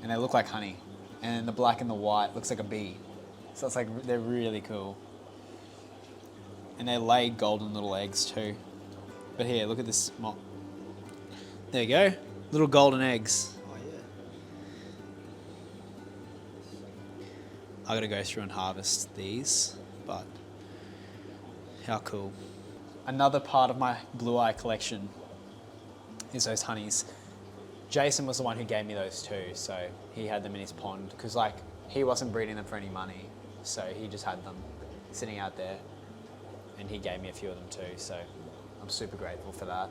and they look like honey. And the black and the white looks like a bee. So it's like, they're really cool. And they lay golden little eggs too. But here, look at this mop. There you go, little golden eggs. Oh yeah. I gotta go through and harvest these, but how cool. Another part of my blue eye collection is those honeys. Jason was the one who gave me those too, so he had them in his pond, because like, he wasn't breeding them for any money, so he just had them sitting out there, and he gave me a few of them too, so I'm super grateful for that.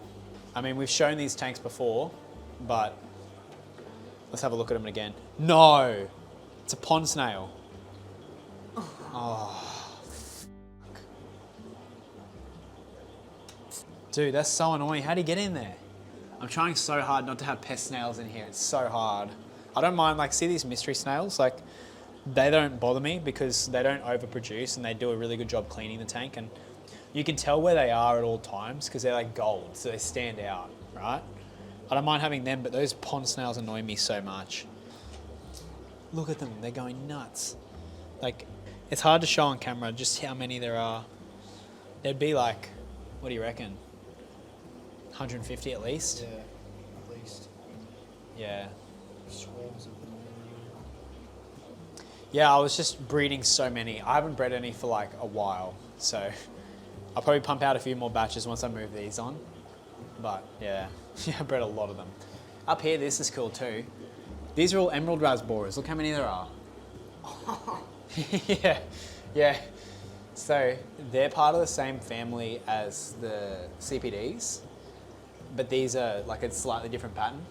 I mean, we've shown these tanks before, but let's have a look at them again. No! It's a pond snail. Oh. Dude, that's so annoying. How do you get in there? I'm trying so hard not to have pest snails in here. It's so hard. I don't mind, like, see these mystery snails? Like, they don't bother me because they don't overproduce and they do a really good job cleaning the tank. And you can tell where they are at all times because they're like gold, so they stand out, right? I don't mind having them, but those pond snails annoy me so much. Look at them, they're going nuts. Like, it's hard to show on camera just how many there are. There'd be like, what do you reckon? 150 at least? Yeah, at least. Yeah. Swarms of them. Yeah, I was just breeding so many. I haven't bred any for like a while, so I'll probably pump out a few more batches once I move these on. But yeah, I bred a lot of them. Up here, this is cool too. These are all emerald rasboras. Look how many there are. Yeah, yeah. So they're part of the same family as the CPDs, but these are like a slightly different pattern.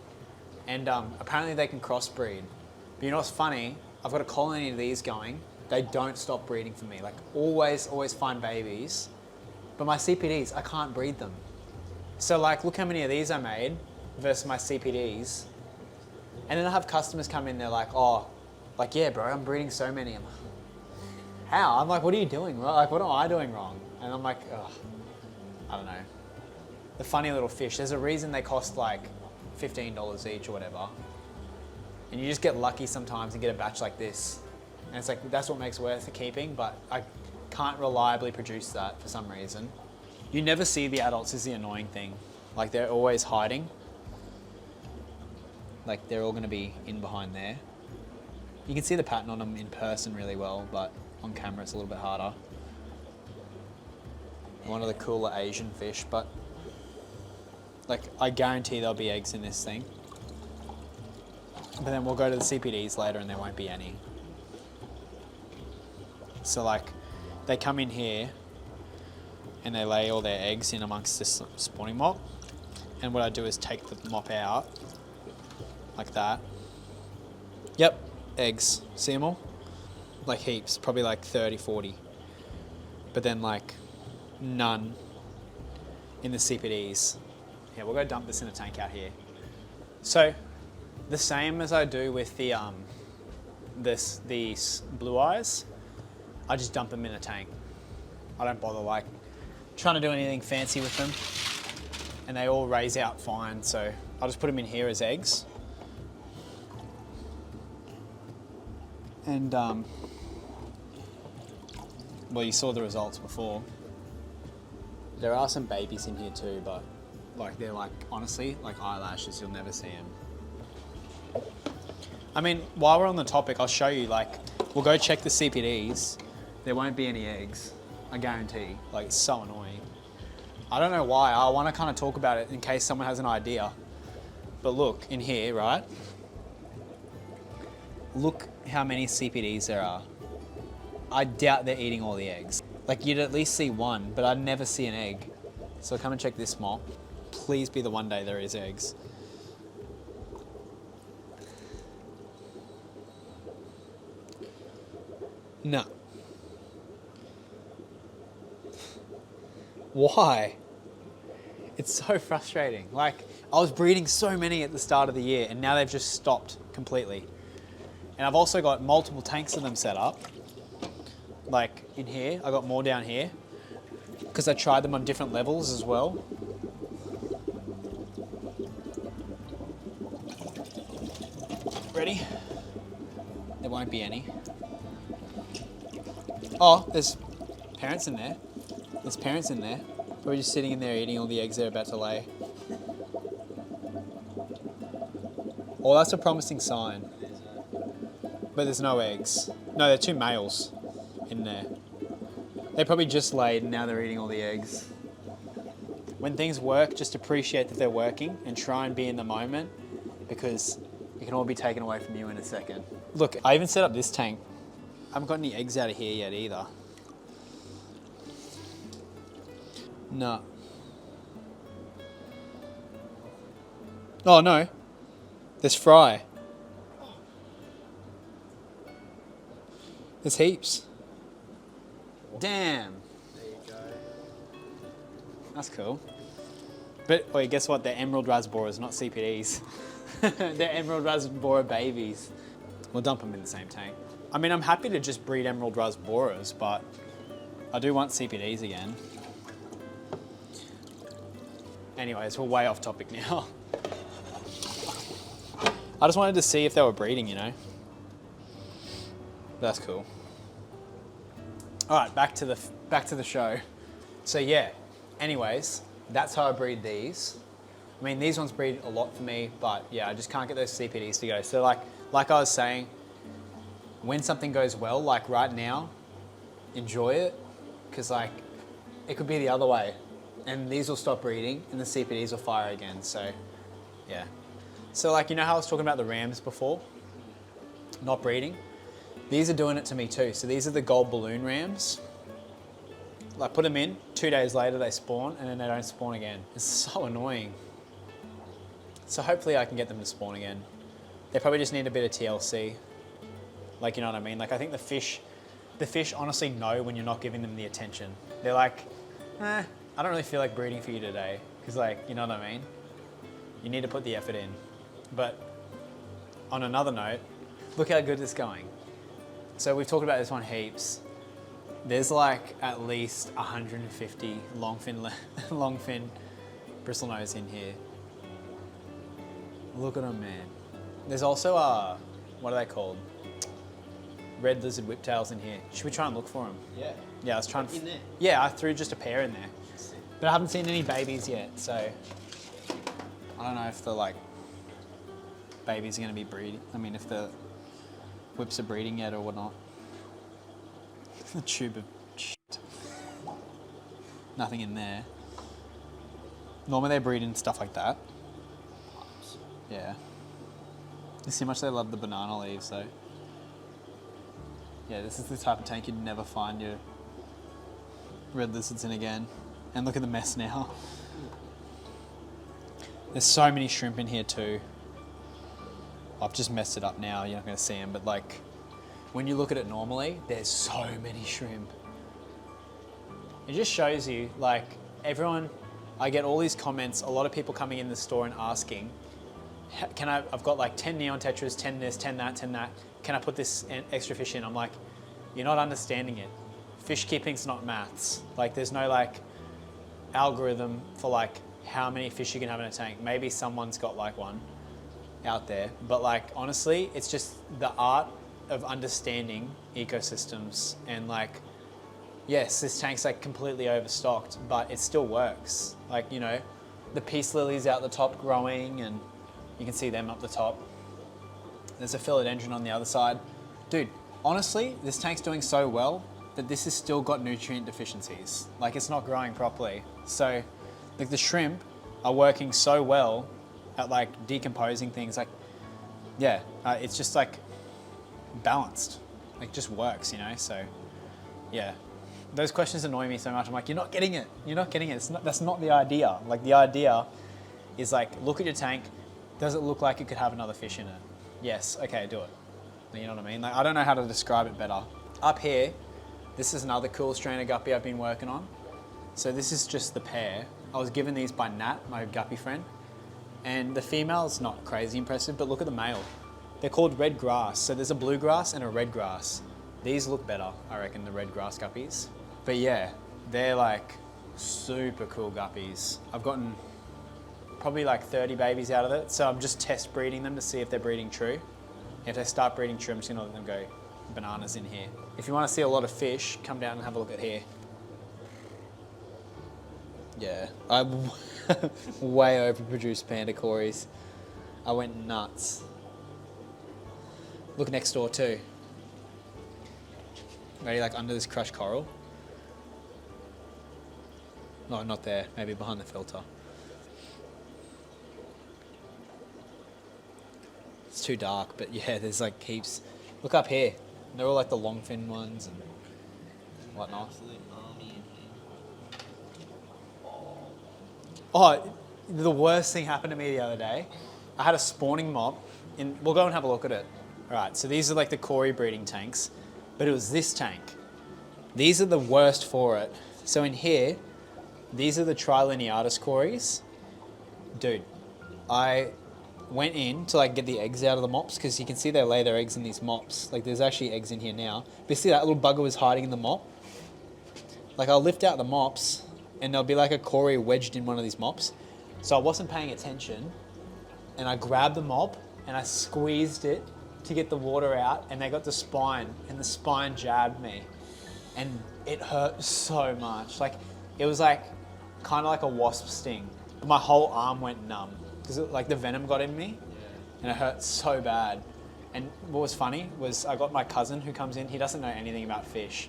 And apparently they can crossbreed. But you know what's funny? I've got a colony of these going. They don't stop breeding for me. Like always find babies. But my CPDs, I can't breed them. So like, look how many of these I made versus my CPDs. And then I have customers come in, they're like, oh, like, yeah, bro, I'm breeding so many. I'm like, how? I'm like, what are you doing? Like, what am I doing wrong? And I'm like, ugh, I don't know. The funny little fish, there's a reason they cost like $15 each or whatever. And you just get lucky sometimes and get a batch like this. And it's like, that's what makes it worth the keeping, but I can't reliably produce that for some reason. You never see the adults is the annoying thing. Like they're always hiding. Like they're all gonna be in behind there. You can see the pattern on them in person really well, but on camera it's a little bit harder. One of the cooler Asian fish, but like I guarantee there'll be eggs in this thing. But then we'll go to the CPDs later and there won't be any. So like, they come in here and they lay all their eggs in amongst this spawning mop. And what I do is take the mop out, like that. Yep, eggs, see them all? Like heaps, probably like 30, 40. But then like, none in the CPDs. Yeah, we'll go dump this in a tank out here. So, the same as I do with the these blue eyes, I just dump them in a tank. I don't bother like trying to do anything fancy with them, and they all raise out fine. So I'll just put them in here as eggs. And well, you saw the results before. There are some babies in here too, but like they're like honestly like eyelashes. You'll never see them. I mean, while we're on the topic, I'll show you, like, we'll go check the CPDs. There won't be any eggs, I guarantee. Like, it's so annoying. I don't know why. I want to kind of talk about it in case someone has an idea. But look, in here, right? Look how many CPDs there are. I doubt they're eating all the eggs. Like, you'd at least see one, but I'd never see an egg. So come and check this mop. Please be the one day there is eggs. No. Why? It's so frustrating. Like, I was breeding so many at the start of the year and now they've just stopped completely. And I've also got multiple tanks of them set up. Like in here, I got more down here because I tried them on different levels as well. Ready? There won't be any. Oh, there's parents in there. There's parents in there. Probably just sitting in there eating all the eggs they're about to lay. Oh, that's a promising sign. But there's no eggs. No, there are 2 males in there. They probably just laid and now they're eating all the eggs. When things work, just appreciate that they're working and try and be in the moment because it can all be taken away from you in a second. Look, I even set up this tank. I haven't got any eggs out of here yet either. No. Oh no, there's fry. There's heaps. Damn. There you go. That's cool. But wait, guess what? They're emerald rasboras, not CPDs. They're emerald rasbora babies. We'll dump them in the same tank. I mean, I'm happy to just breed emerald rasboras, but I do want CPDs again. Anyways, we're way off topic now. I just wanted to see if they were breeding, you know. That's cool. All right, back to the show. So yeah, anyways, that's how I breed these. I mean, these ones breed a lot for me, but yeah, I just can't get those CPDs to go. So like I was saying, when something goes well, like right now, enjoy it, because like it could be the other way, and these will stop breeding and the CPDs will fire again. So yeah. So like, you know how I was talking about the rams before, not breeding? These are doing it to me too. So these are the gold balloon rams. Like put them in, 2 days later they spawn and then they don't spawn again. It's so annoying. So hopefully I can get them to spawn again. They probably just need a bit of TLC. Like, you know what I mean? Like I think the fish honestly know when you're not giving them the attention. They're like, I don't really feel like breeding for you today. Cause like, you know what I mean? You need to put the effort in. But on another note, look how good it's going. So we've talked about this one heaps. There's like at least 150 longfin bristlenose in here. Look at them, man. There's also what are they called? Red lizard whiptails in here. Should we try and look for them? Yeah. Yeah, I was trying to. In there? Yeah, I threw just a pair in there, but I haven't seen any babies yet. So I don't know if the like babies are going to be breeding. I mean, if the whips are breeding yet or whatnot. The tube of shit. Nothing in there. Normally they breed in stuff like that. Yeah. You see how much they love the banana leaves though. Yeah, this is the type of tank you'd never find your red lizards in again. And look at the mess now. There's so many shrimp in here too. I've just messed it up now, you're not going to see them, but like, when you look at it normally, there's so many shrimp. It just shows you, like, everyone, I get all these comments, a lot of people coming in the store and asking, I've got like 10 neon tetras, 10 this, 10 that, 10 that, can I put this extra fish in? I'm like, you're not understanding it. Fish keeping's not maths. Like, there's no like algorithm for like how many fish you can have in a tank. Maybe someone's got like one out there, but like honestly, it's just the art of understanding ecosystems and like, yes, this tank's like completely overstocked, but it still works. Like, you know, the peace lilies out the top growing and you can see them up the top. There's a philodendron on the other side. Dude, honestly, this tank's doing so well that this has still got nutrient deficiencies. Like, it's not growing properly. So like the shrimp are working so well at like decomposing things. Like, yeah, it's just like balanced, like just works, you know? So yeah, those questions annoy me so much. I'm like, you're not getting it. You're not getting it. That's not the idea. Like the idea is like, look at your tank. Does it look like it could have another fish in it? Yes, okay, do it. You know what I mean? Like, I don't know how to describe it better. Up here, this is another cool strain of guppy I've been working on. So this is just the pair. I was given these by Nat, my guppy friend. And the female's not crazy impressive, but look at the male. They're called red grass. So there's a blue grass and a red grass. These look better, I reckon, the red grass guppies. But yeah, they're like super cool guppies. I've gotten probably like 30 babies out of it. So I'm just test breeding them to see if they're breeding true. If they start breeding true, I'm just gonna let them go bananas in here. If you want to see a lot of fish, come down and have a look at here. Yeah, I way overproduced panda cories. I went nuts. Look next door too. Ready, like under this crushed coral? No, not there. Maybe behind the filter. It's too dark, but yeah, there's like heaps. Look up here. They're all like the longfin ones and whatnot. Oh, the worst thing happened to me the other day. I had a spawning mop. We'll go and have a look at it. All right, so these are like the cory breeding tanks, but it was this tank. These are the worst for it. So in here, these are the trilineatus cories. Dude, I went in to like get the eggs out of the mops because you can see they lay their eggs in these mops. Like there's actually eggs in here now. But see that little bugger was hiding in the mop? Like I'll lift out the mops and there'll be like a cory wedged in one of these mops. So I wasn't paying attention and I grabbed the mop and I squeezed it to get the water out and they got the spine and the spine jabbed me and it hurt so much. Like it was like kind of like a wasp sting. My whole arm went numb because like the venom got in me and it hurt so bad. And what was funny was I got my cousin who comes in, he doesn't know anything about fish.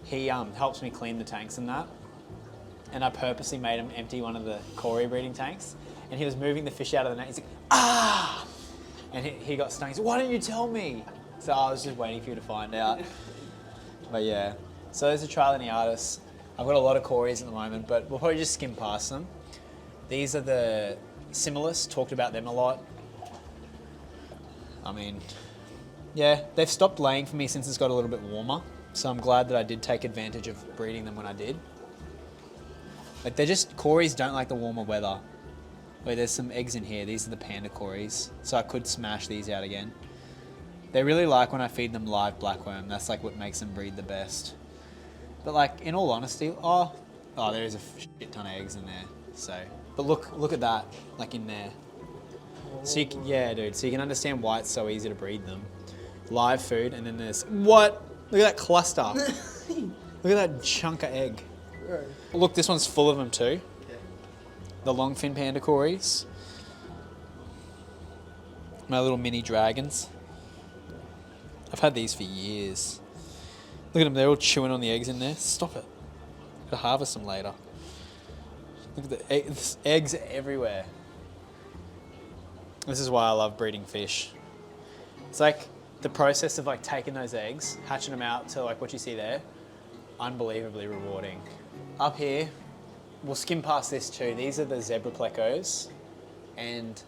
He helps me clean the tanks and that. And I purposely made him empty one of the cory breeding tanks and he was moving the fish out of the net. He's like, ah! And he got stung. He's like, why didn't you tell me? So I was just waiting for you to find out. But yeah, so there's a trilineatus. I've got a lot of cories at the moment, but we'll probably just skim past them. These are the similis, talked about them a lot. I mean, yeah, they've stopped laying for me since it's got a little bit warmer. So I'm glad that I did take advantage of breeding them when I did. Like they're just, cories don't like the warmer weather. Wait, there's some eggs in here. These are the panda cories. So I could smash these out again. They really like when I feed them live blackworm. That's like what makes them breed the best. But like, in all honesty, oh, there is a shit ton of eggs in there. So, but look at that, like in there. So you can, yeah, dude. So you can understand why it's so easy to breed them. Live food, and then there's, what? Look at that cluster. Look at that chunk of egg. Look, this one's full of them too. The longfin panda cories. My little mini dragons. I've had these for years. Look at them, they're all chewing on the eggs in there. Stop it. Gotta harvest them later. Look at the eggs everywhere. This is why I love breeding fish. It's like the process of like taking those eggs, hatching them out to like what you see there, unbelievably rewarding. Up here, we'll skim past this too. These are the zebra plecos, and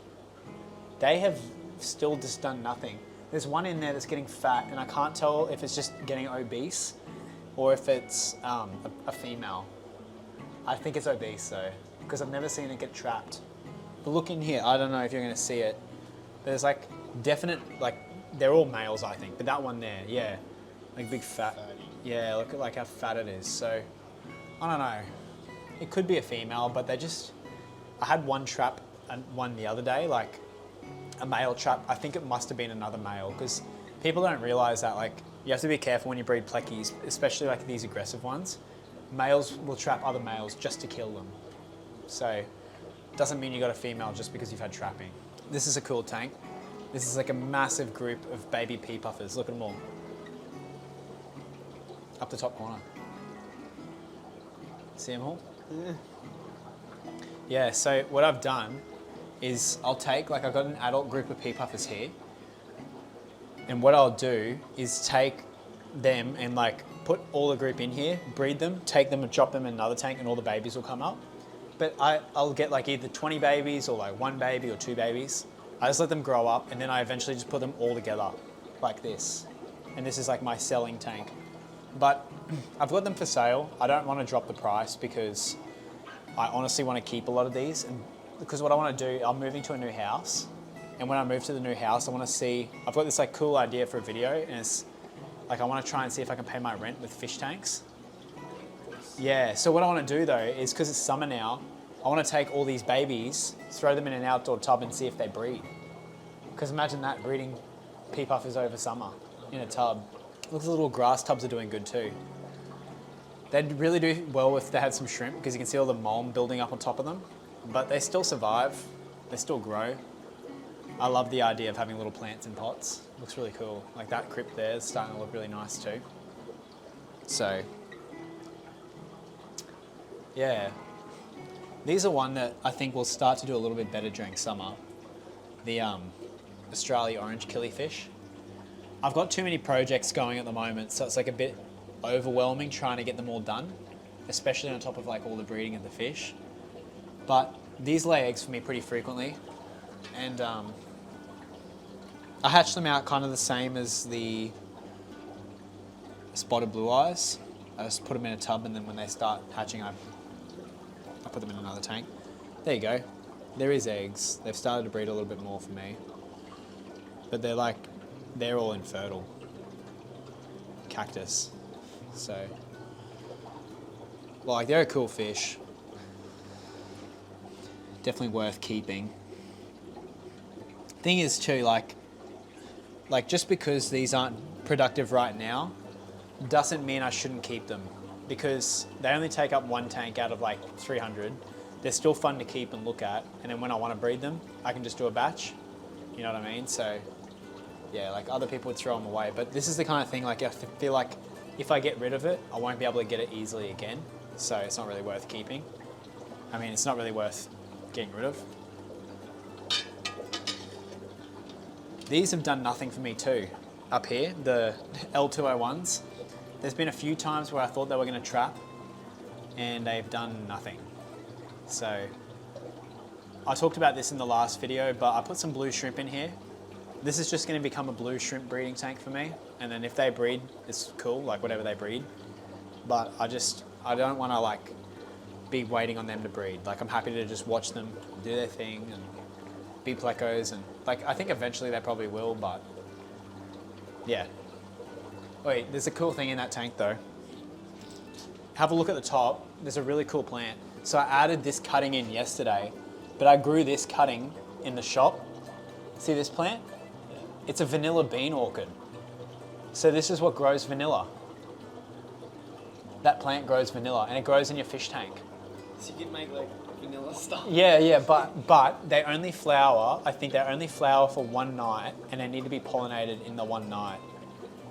they have still just done nothing. There's one in there that's getting fat, and I can't tell if it's just getting obese or if it's a female. I think it's obese though, because I've never seen it get trapped. But look in here, I don't know if you're gonna see it. There's like definite, like, they're all males I think, but that one there, yeah. Like big fat. Yeah, look at like how fat it is. So, I don't know. It could be a female, but they just, I had one trap and one the other day, like a male trap. I think it must have been another male because people don't realize that like you have to be careful when you breed pleckies, especially like these aggressive ones. Males will trap other males just to kill them. So it doesn't mean you got a female just because you've had trapping. This is a cool tank. This is like a massive group of baby pea puffers. Look at them all. Up the top corner. See them all? Yeah, so what I've done is I'll take, like I've got an adult group of pea puffers here, and what I'll do is take them and like put all the group in here, breed them, take them and drop them in another tank and all the babies will come up. But I'll get like either 20 babies or like one baby or two babies. I just let them grow up and then I eventually just put them all together like this. And this is like my selling tank. But I've got them for sale. I don't want to drop the price because I honestly want to keep a lot of these. And because what I want to do, I'm moving to a new house. And when I move to the new house, I want to see, I've got this like cool idea for a video, and it's like I want to try and see if I can pay my rent with fish tanks. Yeah, so what I want to do though is, because it's summer now, I want to take all these babies, throw them in an outdoor tub and see if they breed. Because imagine that, breeding pea puffers over summer in a tub. Looks like the little grass tubs are doing good too. They'd really do well if they had some shrimp, because you can see all the mulm building up on top of them. But they still survive, they still grow. I love the idea of having little plants in pots. Looks really cool. Like that crypt there is starting to look really nice too. So, yeah. These are one that I think will start to do a little bit better during summer. The Australia orange killifish. I've got too many projects going at the moment, so it's like a bit overwhelming trying to get them all done, especially on top of like all the breeding of the fish. But these lay eggs for me pretty frequently, and I hatch them out kind of the same as the spotted blue eyes. I just put them in a tub, and then when they start hatching, I put them in another tank. There you go. There is eggs. They've started to breed a little bit more for me, but they're all infertile. Cactus. So, well, like they're a cool fish. Definitely worth keeping. Thing is too, like just because these aren't productive right now, doesn't mean I shouldn't keep them, because they only take up one tank out of like 300. They're still fun to keep and look at, and then when I want to breed them, I can just do a batch. You know what I mean? So, yeah, like other people would throw them away, but this is the kind of thing, like I feel like if I get rid of it, I won't be able to get it easily again, so it's not really worth keeping. I mean, it's not really worth getting rid of. These have done nothing for me too. Up here, the L201s, there's been a few times where I thought they were going to trap, and they've done nothing. So, I talked about this in the last video, but I put some blue shrimp in here. This is just going to become a blue shrimp breeding tank for me, and then if they breed, it's cool, like whatever they breed. But I don't want to like be waiting on them to breed. Like I'm happy to just watch them do their thing and be plecos, and like I think eventually they probably will, but yeah. Wait, there's a cool thing in that tank though. Have a look at the top. There's a really cool plant. So I added this cutting in yesterday, but I grew this cutting in the shop. See this plant? It's a vanilla bean orchid. So this is what grows vanilla. That plant grows vanilla, and it grows in your fish tank. So you can make like vanilla stuff. Yeah, but they only flower, I think they only flower for one night, and they need to be pollinated in the one night.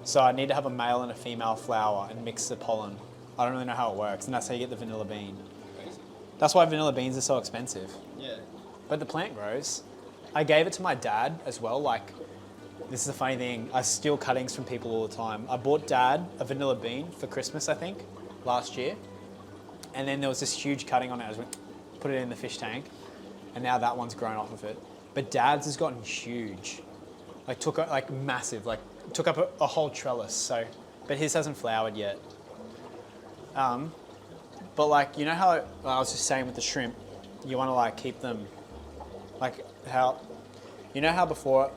So I need to have a male and a female flower and mix the pollen. I don't really know how it works, and that's how you get the vanilla bean. That's why vanilla beans are so expensive. Yeah. But the plant grows. I gave it to my dad as well. Like, this is a funny thing. I steal cuttings from people all the time. I bought Dad a vanilla bean for Christmas, I think, last year. And then there was this huge cutting on it. I just went, put it in the fish tank, and now that one's grown off of it. But Dad's has gotten huge. Like took up a whole trellis. So, but his hasn't flowered yet. But like, you know how I was just saying with the shrimp, you want to like keep them, like how, you know how before,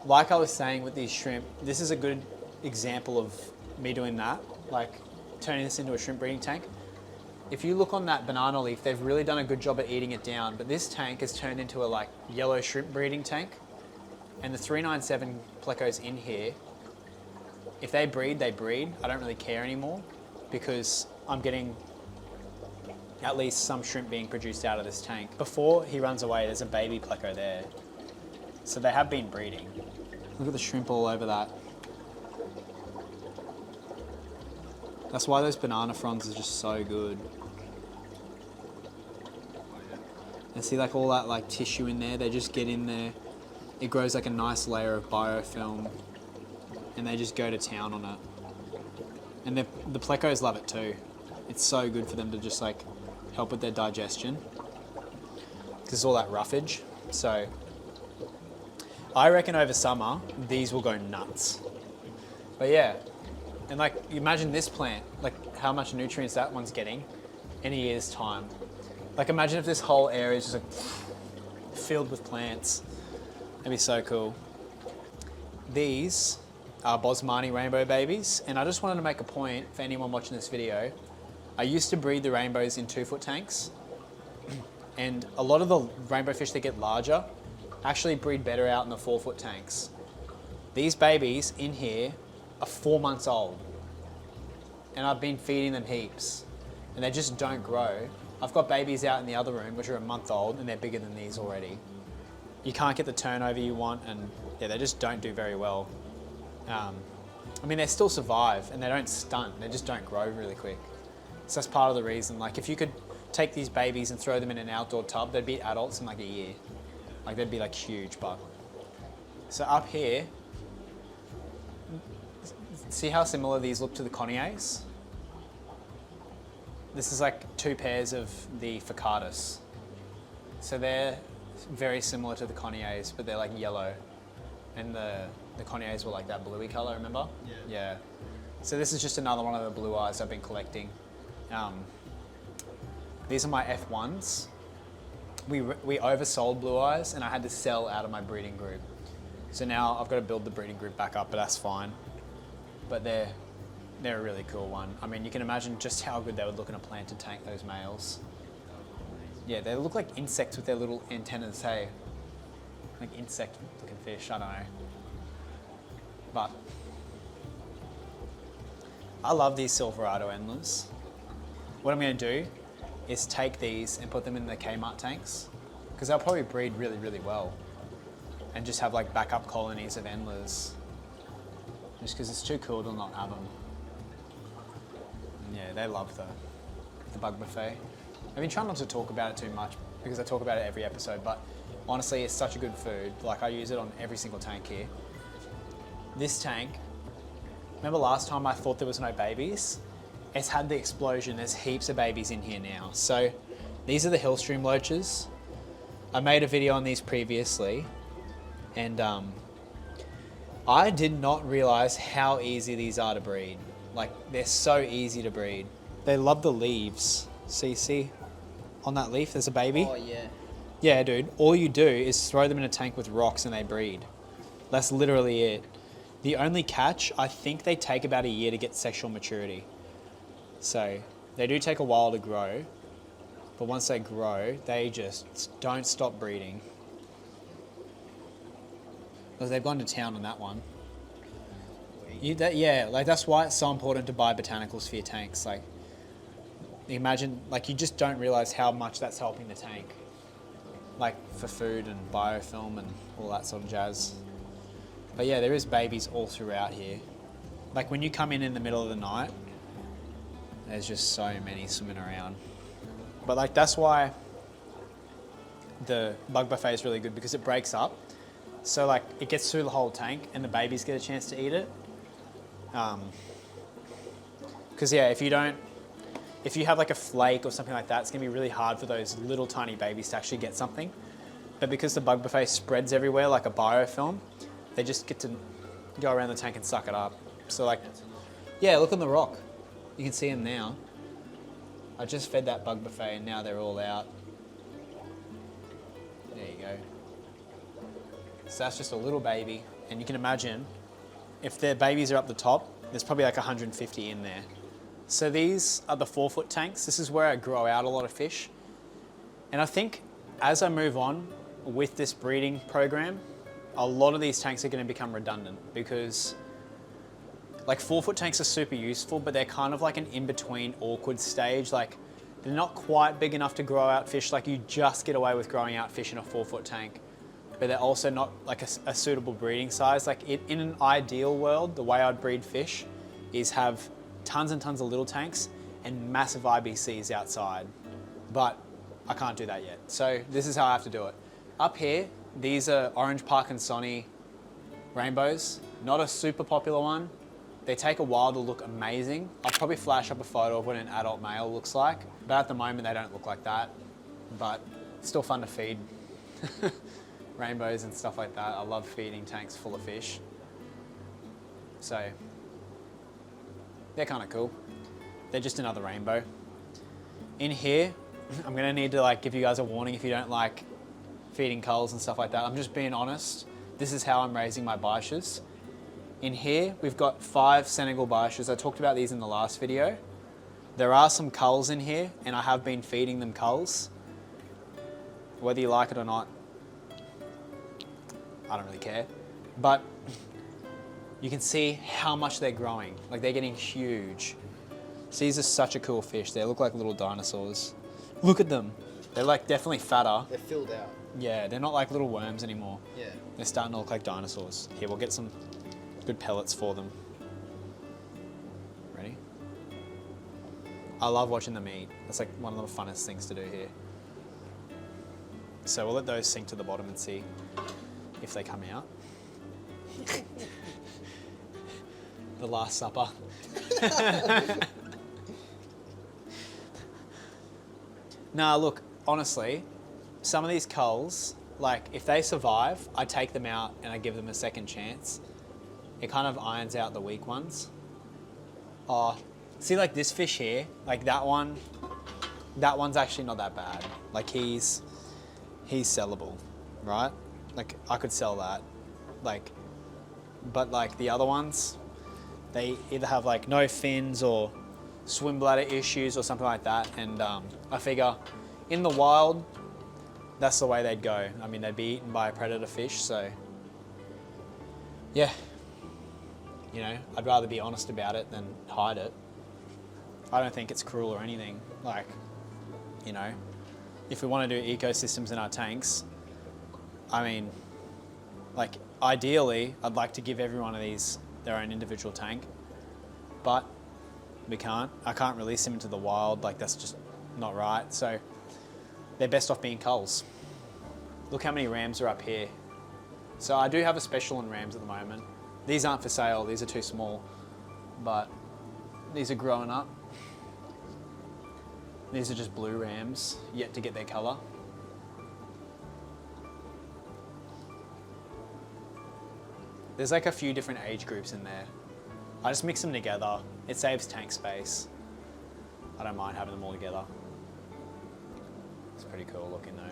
like I was saying with these shrimp, this is a good example of me doing that, like turning this into a shrimp breeding tank. If you look on that banana leaf, they've really done a good job at eating it down, but this tank has turned into a like yellow shrimp breeding tank, and the 397 plecos in here, if they breed, they breed. I don't really care anymore because I'm getting at least some shrimp being produced out of this tank. Before he runs away, there's a baby pleco there. So they have been breeding. Look at the shrimp all over that. That's why those banana fronds are just so good. And see like all that like tissue in there, they just get in there. It grows like a nice layer of biofilm, and they just go to town on it. And the plecos love it too. It's so good for them to just like help with their digestion, because it's all that roughage. So I reckon over summer, these will go nuts. But yeah, and like imagine this plant, like how much nutrients that one's getting in a year's time. Like imagine if this whole area is just like filled with plants. That'd be so cool. These are Bosmani rainbow babies, and I just wanted to make a point for anyone watching this video. I used to breed the rainbows in 2-foot tanks, and a lot of the rainbow fish that get larger actually breed better out in the 4-foot tanks. These babies in here are 4 months old, and I've been feeding them heaps, and they just don't grow. I've got babies out in the other room which are a month old, and they're bigger than these already. You can't get the turnover you want, and yeah, they just don't do very well. I mean, they still survive and they don't stunt, they just don't grow really quick. So that's part of the reason. Like if you could take these babies and throw them in an outdoor tub, they'd be adults in like a year. Like they'd be like huge, but. So up here, see how similar these look to the Conniers? This is like 2 pairs of the Ficcatus. So they're very similar to the Conniers, but they're like yellow. And the Conniers were like that bluey color, remember? Yeah. So this is just another one of the blue eyes I've been collecting. These are my F1s. We oversold blue eyes and I had to sell out of my breeding group. So now I've got to build the breeding group back up, but that's fine. But they're a really cool one. I mean, you can imagine just how good they would look in a planted tank, those males. Yeah, they look like insects with their little antennas, hey? Like insect looking fish, I don't know. But I love these Silverado endlers. What I'm gonna do is take these and put them in the Kmart tanks because they'll probably breed really, really well and just have like backup colonies of endlers just because it's too cool to not have them. And yeah, they love the bug buffet. I've been trying not to talk about it too much because I talk about it every episode, but honestly, it's such a good food. Like I use it on every single tank here. This tank, remember last time I thought there was no babies? It's had the explosion. There's heaps of babies in here now. So these are the Hillstream loaches. I made a video on these previously, and I did not realize how easy these are to breed. Like they're so easy to breed. They love the leaves. So you see on that leaf, there's a baby. Oh yeah. Yeah, dude. All you do is throw them in a tank with rocks and they breed. That's literally it. The only catch, I think they take about a year to get sexual maturity. So they do take a while to grow, but once they grow, they just don't stop breeding. Because they've gone to town on that one. Yeah, like that's why it's so important to buy botanicals for your tanks. Like, imagine, like you just don't realize how much that's helping the tank. Like for food and biofilm and all that sort of jazz. But yeah, there is babies all throughout here. Like when you come in the middle of the night, there's just so many swimming around. But like that's why the bug buffet is really good because it breaks up. So like it gets through the whole tank and the babies get a chance to eat it. Because yeah, if you have like a flake or something like that, it's gonna be really hard for those little tiny babies to actually get something. But because the bug buffet spreads everywhere like a biofilm, they just get to go around the tank and suck it up. So like, yeah, look on the rock. You can see them now. I just fed that bug buffet and now they're all out. There you go. So that's just a little baby. And you can imagine, if their babies are up the top, there's probably like 150 in there. So these are the 4-foot tanks. This is where I grow out a lot of fish. And I think as I move on with this breeding program, a lot of these tanks are going to become redundant because like 4-foot tanks are super useful, but they're kind of like an in-between awkward stage. Like they're not quite big enough to grow out fish. Like you just get away with growing out fish in a 4-foot tank, but they're also not like a suitable breeding size. Like in an ideal world, the way I'd breed fish is have tons and tons of little tanks and massive IBCs outside, but I can't do that yet. So this is how I have to do it. Up here, these are Orange Parkinsoni rainbows, not a super popular one. They take a while to look amazing. I'll probably flash up a photo of what an adult male looks like, but at the moment they don't look like that, but it's still fun to feed rainbows and stuff like that. I love feeding tanks full of fish. So They're kind of cool. They're just another rainbow. In here, I'm gonna need to like give you guys a warning if you don't like feeding culls and stuff like that. I'm just being honest. This is how I'm raising my biches. In here, we've got 5 Senegal biches. I talked about these in the last video. There are some culls in here, and I have been feeding them culls. Whether you like it or not, I don't really care. But you can see how much they're growing. Like, they're getting huge. So these are such a cool fish. They look like little dinosaurs. Look at them. They're like definitely fatter. They're filled out. Yeah, they're not like little worms anymore. Yeah. They're starting to look like dinosaurs. Here, we'll get some good pellets for them. Ready? I love watching them eat. That's like one of the funnest things to do here. So we'll let those sink to the bottom and see if they come out. The Last Supper. Nah, look, honestly, some of these culls, like if they survive, I take them out and I give them a second chance. It kind of irons out the weak ones. Oh, see like this fish here, like that one's actually not that bad. Like he's sellable, right? Like I could sell that. Like, but like the other ones, they either have like no fins or swim bladder issues or something like that. And I figure in the wild, that's the way they'd go. I mean, they'd be eaten by a predator fish, so yeah. You know, I'd rather be honest about it than hide it. I don't think it's cruel or anything. Like, you know, if we want to do ecosystems in our tanks, I mean, like ideally, I'd like to give every one of these their own individual tank, but we can't. I can't release them into the wild, like that's just not right. So they're best off being culls. Look how many rams are up here. So I do have a special on rams at the moment. These aren't for sale, these are too small, but these are growing up. These are just blue rams, yet to get their color. There's like a few different age groups in there. I just mix them together. It saves tank space. I don't mind having them all together. It's pretty cool looking though.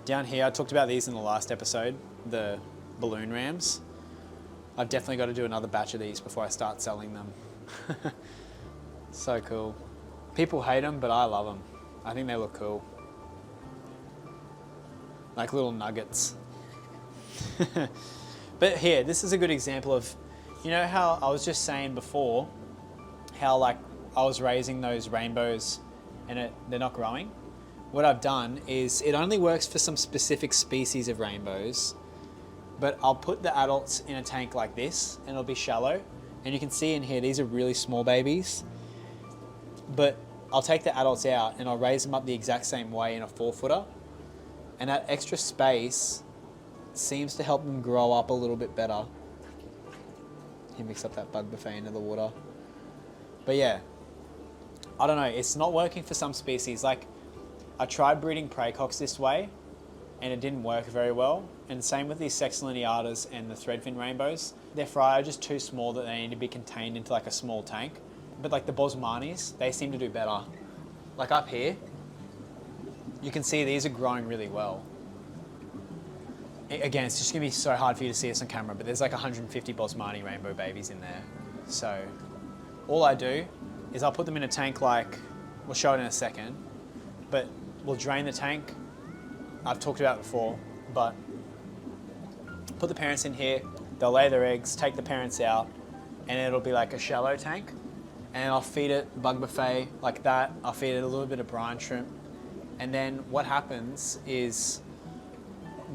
Down here, I talked about these in the last episode, the balloon rams. I've definitely got to do another batch of these before I start selling them. So cool. People hate them, but I love them. I think they look cool. Like little nuggets. But here, this is a good example of, you know how I was just saying before, how like I was raising those rainbows and they're not growing? What I've done is it only works for some specific species of rainbows, but I'll put the adults in a tank like this and it'll be shallow. And you can see in here, these are really small babies, but I'll take the adults out and I'll raise them up the exact same way in a 4-footer. And that extra space seems to help them grow up a little bit better. You mix up that bug buffet into the water. But yeah, I don't know, it's not working for some species. Like I tried breeding praycocks this way and it didn't work very well. And same with these sex lineatas and the threadfin rainbows. Their fry are just too small that they need to be contained into like a small tank. But like the Bosmanis, they seem to do better. Like up here, you can see these are growing really well. Again, it's just gonna be so hard for you to see this on camera, but there's like 150 Bosmani rainbow babies in there. So all I do is I'll put them in a tank like, we'll show it in a second, but we'll drain the tank. I've talked about it before, but put the parents in here, they'll lay their eggs, take the parents out, and it'll be like a shallow tank. And I'll feed it bug buffet like that. I'll feed it a little bit of brine shrimp. And then what happens is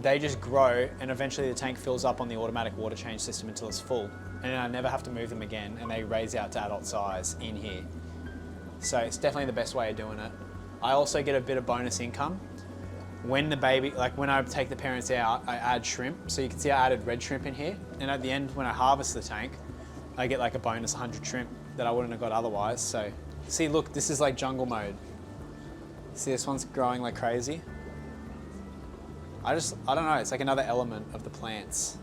they just grow and eventually the tank fills up on the automatic water change system until it's full. And then I never have to move them again and they raise out to adult size in here. So it's definitely the best way of doing it. I also get a bit of bonus income. When the baby, like when I take the parents out, I add shrimp. So you can see I added red shrimp in here. And at the end, when I harvest the tank, I get like a bonus 100 shrimp that I wouldn't have got otherwise. So see, look, this is like jungle mode. See, this one's growing like crazy. I don't know, it's like another element of the plants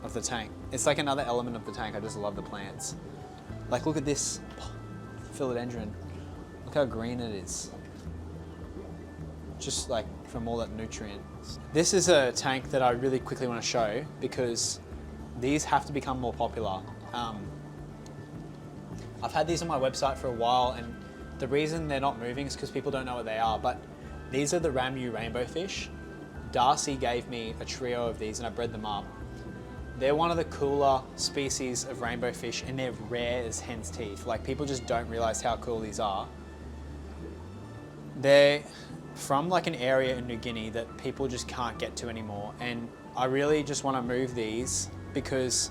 of the tank. It's like another element of the tank. I just love the plants. Like, look at this philodendron. Look how green it is. Just like from all that nutrient. This is a tank that I really quickly want to show because these have to become more popular. I've had these on my website for a while, and the reason they're not moving is because people don't know what they are, but these are the Ramu rainbow fish. Darcy gave me a trio of these and I bred them up. They're one of the cooler species of rainbow fish, and they're rare as hen's teeth. Like, people just don't realize how cool these are. They're from like an area in New Guinea that people just can't get to anymore, and I really just want to move these because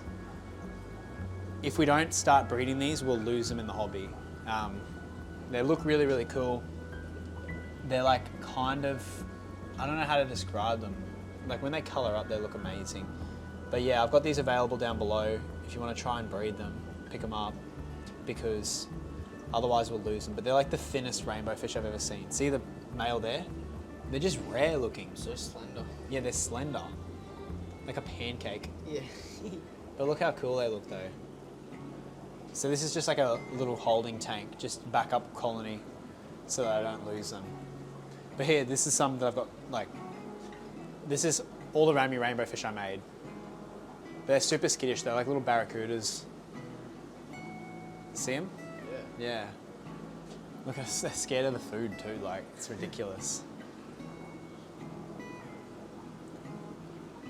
if we don't start breeding these, we'll lose them in the hobby. They look really, really cool. They're like kind of, I don't know how to describe them. Like, when they color up, they look amazing. But yeah, I've got these available down below. If you want to try and breed them, pick them up, because otherwise we'll lose them. But they're like the thinnest rainbow fish I've ever seen. See the male there? They're just rare looking. So slender. Yeah, they're slender. Like a pancake. Yeah. But look how cool they look though. So this is just like a little holding tank, just backup colony so that I don't lose them. But here, this is some that I've got, like, this is all the Ramu rainbow fish I made. They're super skittish, they're like little barracudas. See them? Yeah. Yeah. Look, they're scared of the food too, like, it's ridiculous.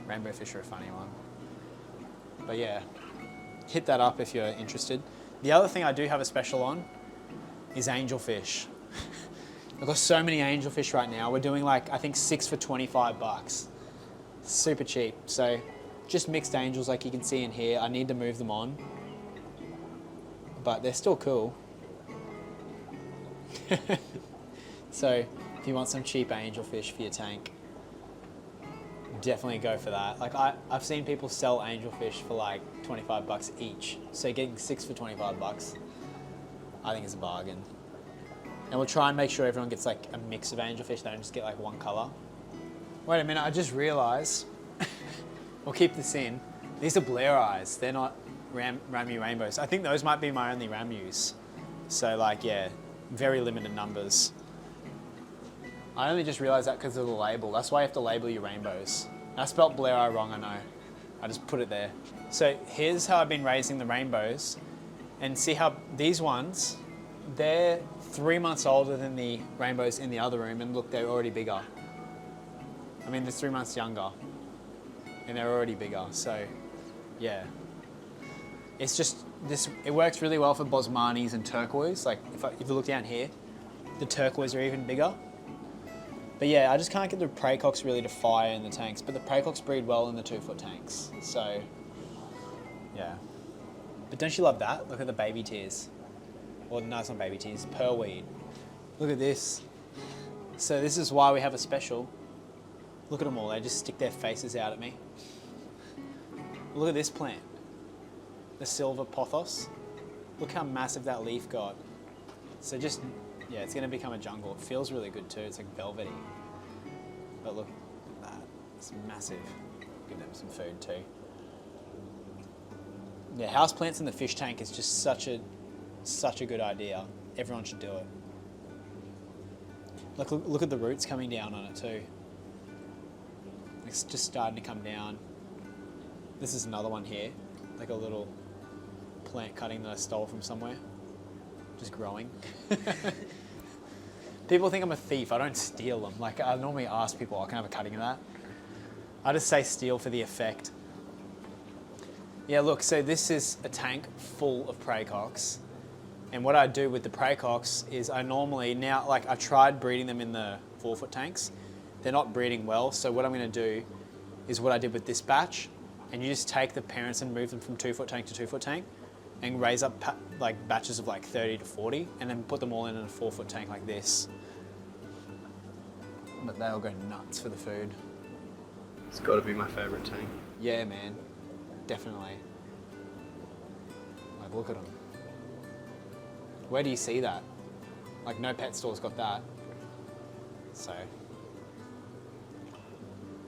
Rainbow fish are a funny one. But yeah, hit that up if you're interested. The other thing I do have a special on is angelfish. I've got so many angelfish right now. We're doing like, I think 6 for 25 bucks. Super cheap. So just mixed angels like you can see in here. I need to move them on, but they're still cool. So if you want some cheap angelfish for your tank, definitely go for that. Like, I've seen people sell angelfish for like 25 bucks each. So getting 6 for 25 bucks, I think is a bargain. And we'll try and make sure everyone gets like a mix of angelfish. They don't just get like one color. Wait a minute, I just realized, we'll keep this in. These are Blair eyes. They're not Ramu rainbows. I think those might be my only Ramus. So like, yeah, very limited numbers. I only just realized that because of the label. That's why you have to label your rainbows. I spelt Blair eye wrong, I know. I just put it there. So here's how I've been raising the rainbows. And see how these ones, they're 3 months older than the rainbows in the other room, and look, they're already bigger. I mean, they're 3 months younger, and they're already bigger, so yeah. It's just, it works really well for Bosmanis and turquoise. Like, if you look down here, the turquoise are even bigger. But yeah, I just can't get the Praycocks really to fire in the tanks, but the Praycocks breed well in the 2-foot tanks, so yeah. But don't you love that? Look at the baby tears. Or no, it's not baby tears, pearlweed. Look at this. So this is why we have a special. Look at them all, they just stick their faces out at me. Look at this plant. The silver pothos. Look how massive that leaf got. So just, yeah, it's gonna become a jungle. It feels really good too, it's like velvety. But look at that, it's massive. Give them some food too. Yeah, houseplants in the fish tank is just such a good idea. Everyone should do it. Look at the roots coming down on it too. It's just starting to come down. This is another one here, like a little plant cutting that I stole from somewhere. Just growing. People think I'm a thief. I don't steal them. Like, I normally ask people, oh, can I have a cutting of that? I just say steal for the effect. Yeah, look, so this is a tank full of Praycocks. And what I do with the Praycocks is I normally, now, like, I tried breeding them in the 4-foot tanks. They're not breeding well, so what I'm gonna do is what I did with this batch, and you just take the parents and move them from 2-foot tank to 2-foot tank, and raise up like batches of like 30 to 40, and then put them all in a 4-foot tank like this. But they'll go nuts for the food. It's got to be my favourite tank. Yeah, man, definitely. Like, look at them. Where do you see that? Like, no pet store's got that. So,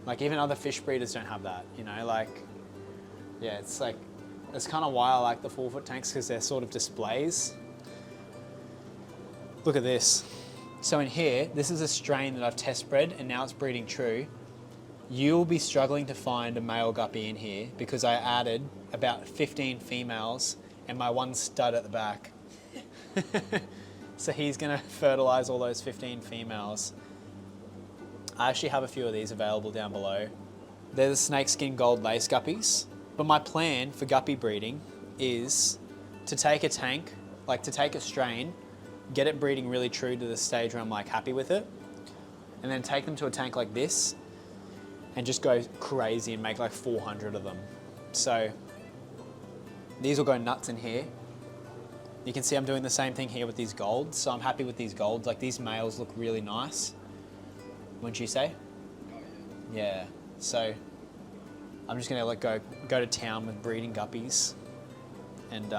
like, even other fish breeders don't have that, you know, like, yeah, it's like, That's kind of why I like the 4-foot tanks, because they're sort of displays. Look at this. So in here, this is a strain that I've test bred and now it's breeding true. You'll be struggling to find a male guppy in here because I added about 15 females and my one stud at the back. So he's gonna fertilize all those 15 females. I actually have a few of these available down below. They're the snakeskin gold lace guppies. But my plan for guppy breeding is to take a tank, like to take a strain, get it breeding really true to the stage where I'm like happy with it, and then take them to a tank like this and just go crazy and make like 400 of them. So these will go nuts in here. You can see I'm doing the same thing here with these golds. So I'm happy with these golds. Like these males look really nice. Wouldn't you say? Yeah. So I'm just gonna like go to town with breeding guppies. And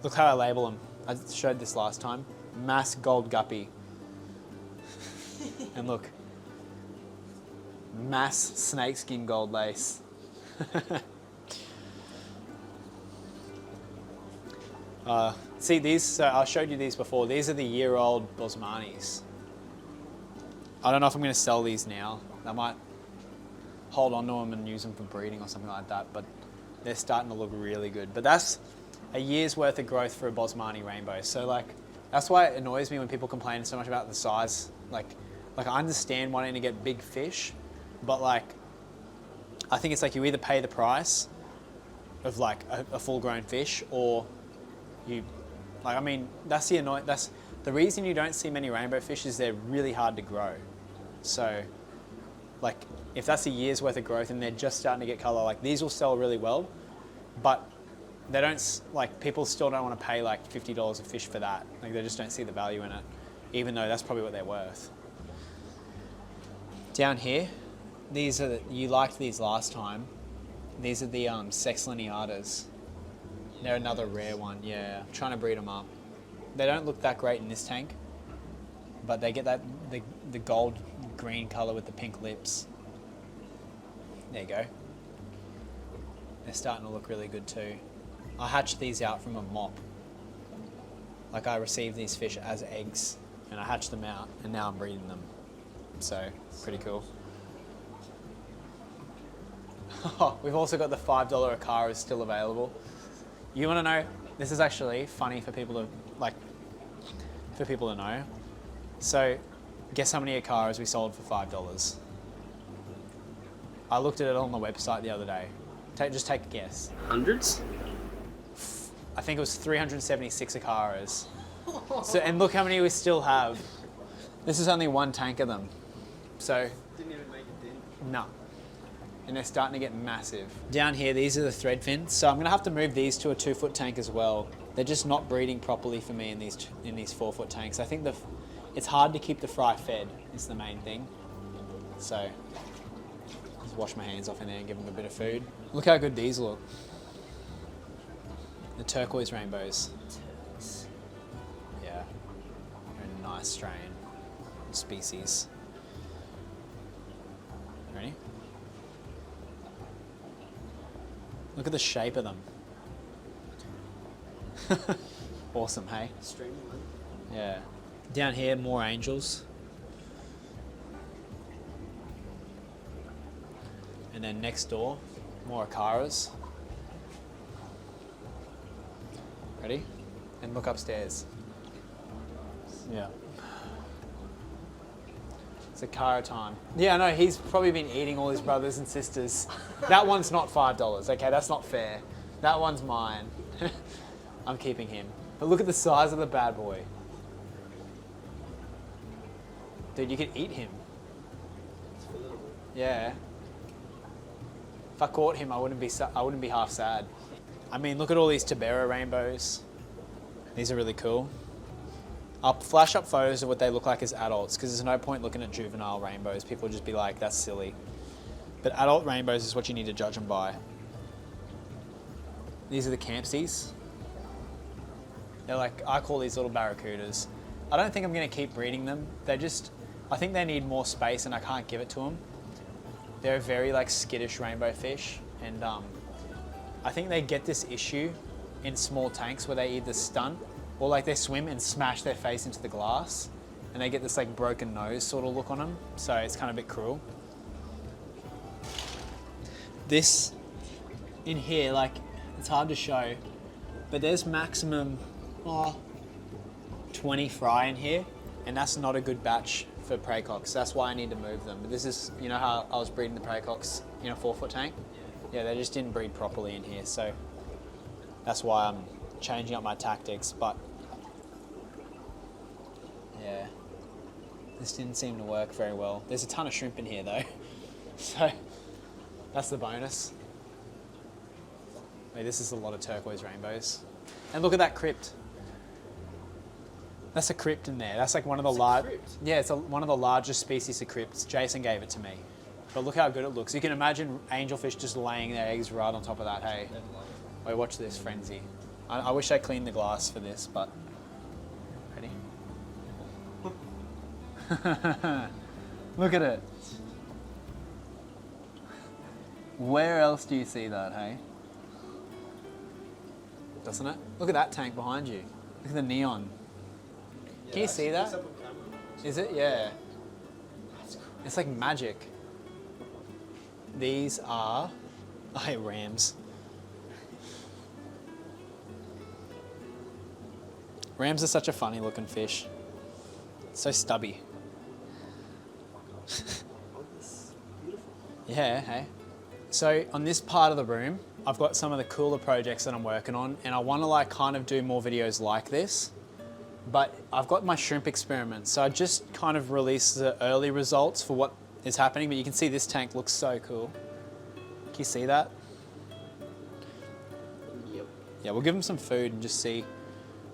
look how I label them. I showed this last time. Mass gold guppy. And look. Mass snakeskin gold lace. See these, so I showed you these before. These are the year-old Bosmanis. I don't know if I'm going to sell these now. I might hold on to them and use them for breeding or something like that, but they're starting to look really good. But that's a year's worth of growth for a Bosmani rainbow. So like, that's why it annoys me when people complain so much about the size. Like I understand wanting to get big fish, but like, I think it's like you either pay the price of like a full-grown fish, or you, like, I mean, that's the reason you don't see many rainbow fish is they're really hard to grow. So, like, if that's a year's worth of growth and they're just starting to get color, like these will sell really well, but they don't, like, people still don't want to pay like $50 a fish for that. Like, they just don't see the value in it, even though that's probably what they're worth. Down here, these are, you liked these last time. These are the sex lineatas. They're another rare one, yeah. I'm trying to breed them up. They don't look that great in this tank, but they get that the gold green color with the pink lips. There you go. They're starting to look really good too. I hatched these out from a mop. Like, I received these fish as eggs and I hatched them out and now I'm breeding them. So, pretty cool. We've also got the $5 Aquariums still available. You want to know, this is actually funny for people to know. So, guess how many Aquariums we sold for $5? I looked at it on the website the other day. Just take a guess. Hundreds? I think it was 376 Aquariums. So, and look how many we still have. This is only one tank of them. So, Didn't even make a dent. no. And they're starting to get massive. Down here, these are the thread fins. So I'm gonna have to move these to a 2-foot tank as well. They're just not breeding properly for me in these 4-foot tanks. I think it's hard to keep the fry fed, is the main thing. So, just wash my hands off in there and give them a bit of food. Look how good these look. The turquoise rainbows. Yeah, they're a nice strain, species. Ready? Look at the shape of them. Awesome, hey? Streamline. Yeah. Down here, more angels. And then next door, more Akaras. Ready? And look upstairs. Yeah. It's Akara time. Yeah, no, he's probably been eating all his brothers and sisters. That one's not $5, okay? That's not fair. That one's mine. I'm keeping him. But look at the size of the bad boy. Dude, you could eat him. Yeah. If I caught him, I wouldn't be half sad. I mean, look at all these Tabera rainbows. These are really cool. I'll flash up photos of what they look like as adults, because there's no point looking at juvenile rainbows. People will just be like, that's silly. But adult rainbows is what you need to judge them by. These are the Campsies. They're like, I call these little barracudas. I don't think I'm going to keep breeding them. I think they need more space and I can't give it to them. They're a very like skittish rainbow fish, and I think they get this issue in small tanks where they either stunt or like they swim and smash their face into the glass and they get this like broken nose sort of look on them. So it's kind of a bit cruel. This in here, like it's hard to show, but there's maximum 20 fry in here, and that's not a good batch for praycocks. That's why I need to move them. But this is, you know how I was breeding the praycocks in a 4-foot tank? Yeah, they just didn't breed properly in here, so that's why I'm changing up my tactics. But yeah, this didn't seem to work very well. There's a ton of shrimp in here though, so that's the bonus. Wait, this is a lot of turquoise rainbows. And look at that crypt. That's a crypt in there. That's like one of the large. Yeah, it's one of the largest species of crypts. Jason gave it to me. But look how good it looks. You can imagine angelfish just laying their eggs right on top of that, hey? Wait, watch this frenzy. I wish I cleaned the glass for this, but... Ready? Look at it. Where else do you see that, hey? Doesn't it? Look at that tank behind you. Look at the neon. Can you see that? Is it? Yeah. It's like magic. These are rams. Rams are such a funny looking fish. So stubby. Yeah, hey. So on this part of the room, I've got some of the cooler projects that I'm working on, and I want to like kind of do more videos like this. But I've got my shrimp experiments, so I just kind of released the early results for what is happening, but you can see this tank looks so cool. Can you see that? Yep. Yeah, we'll give them some food and just see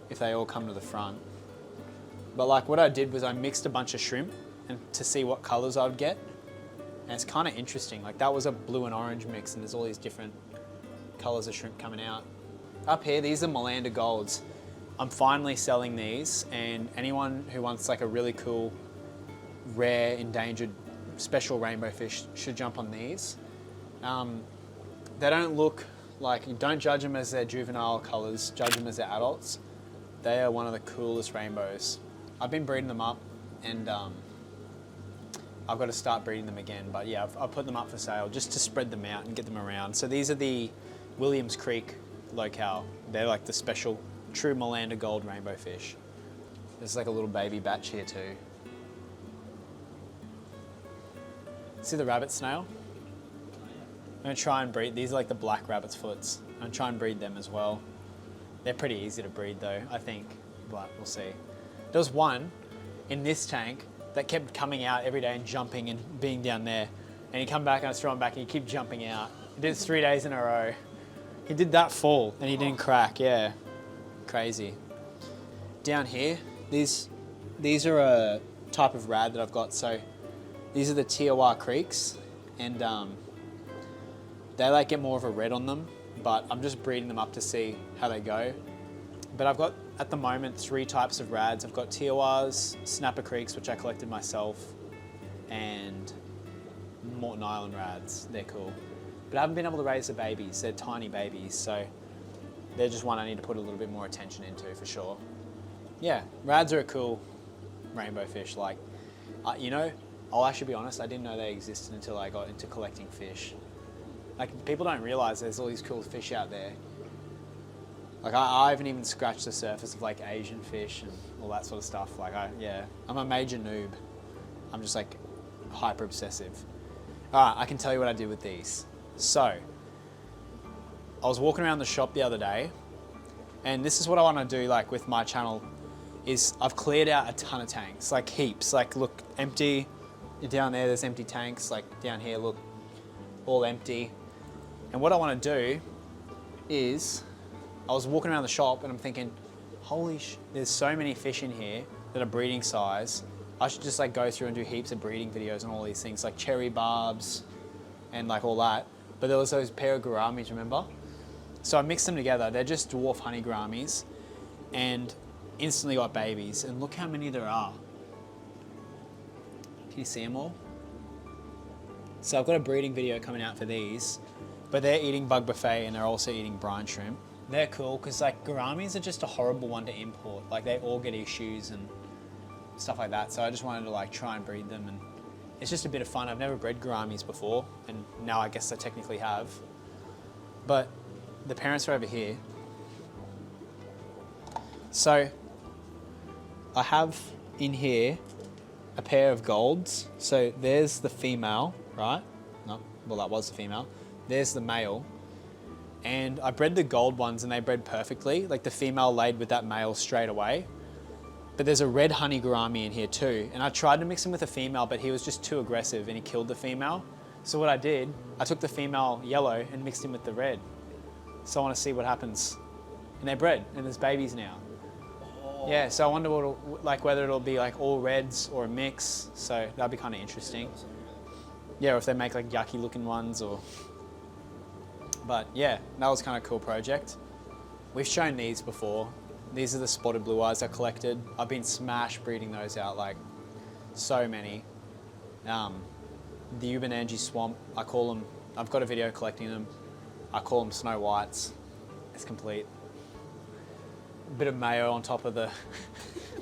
if they all come to the front. But like what I did was I mixed a bunch of shrimp and to see what colors I would get. And it's kind of interesting. Like that was a blue and orange mix, and there's all these different colors of shrimp coming out. Up here, these are Melander Golds. I'm finally selling these, and anyone who wants like a really cool, rare, endangered, special rainbow fish should jump on these. They don't look like, don't judge them as their juvenile colors, judge them as their adults. They are one of the coolest rainbows. I've been breeding them up, and I've got to start breeding them again, but yeah, I've put them up for sale just to spread them out and get them around. So these are the Williams Creek locale. They're like the special true Melander Gold rainbow fish. There's like a little baby batch here too. See the rabbit snail? I'm gonna try and breed, these are like the black rabbit's foots. I'm gonna try and breed them as well. They're pretty easy to breed though, I think, but we'll see. There was one in this tank that kept coming out every day and jumping and being down there. And he'd come back and I was throwing back and he'd keep jumping out. He did it 3 days in a row. He did that fall and he didn't crack, yeah. Crazy. Down here, these are a type of rad that I've got. So these are the Tiawa Creeks, and they like get more of a red on them, but I'm just breeding them up to see how they go. But I've got, at the moment, 3 types of rads. I've got Tiawas, Snapper Creeks, which I collected myself, and Morton Island rads. They're cool. But I haven't been able to raise the babies. They're tiny babies, so they're just one I need to put a little bit more attention into for sure. Yeah, rads are a cool rainbow fish. Like, you know, I'll actually be honest, I didn't know they existed until I got into collecting fish. Like, people don't realize there's all these cool fish out there. Like, I haven't even scratched the surface of like Asian fish and all that sort of stuff. Like, I'm a major noob. I'm just like hyper obsessive. All right, I can tell you what I did with these. So, I was walking around the shop the other day, and this is what I want to do like with my channel, is I've cleared out a ton of tanks, like heaps. Like, look, empty. Down there, there's empty tanks. Like down here, look, all empty. And what I want to do is, I was walking around the shop and I'm thinking, holy there's so many fish in here that are breeding size. I should just like go through and do heaps of breeding videos on all these things, like cherry barbs and like all that. But there was those pair of gouramis, remember? So I mixed them together. They're just dwarf honey gouramis, and instantly got babies. And look how many there are. Can you see them all? So I've got a breeding video coming out for these. but they're eating bug buffet and they're also eating brine shrimp. They're cool because like gouramis are just a horrible one to import. Like they all get issues and stuff like that. So I just wanted to like try and breed them, and it's just a bit of fun. I've never bred gouramis before, and now I guess I technically have. But the parents are over here. So I have in here a pair of golds. So there's the female, right? No, well that was the female. There's the male. And I bred the gold ones and they bred perfectly. Like the female laid with that male straight away. But there's a red honey gourami in here too. And I tried to mix him with a female, but he was just too aggressive and he killed the female. So what I did, I took the female yellow and mixed him with the red. So I want to see what happens. And they bred and there's babies now. Oh. Yeah, so I wonder whether it'll be like all reds or a mix. So that'd be kind of interesting. Yeah, or if they make like yucky looking ones or... But yeah, that was kind of a cool project. We've shown these before. These are the spotted blue eyes I collected. I've been smash breeding those out, like so many. The Ubanangi swamp, I call them, I've got a video collecting them. I call them snow whites. It's complete. A bit of mayo on top of the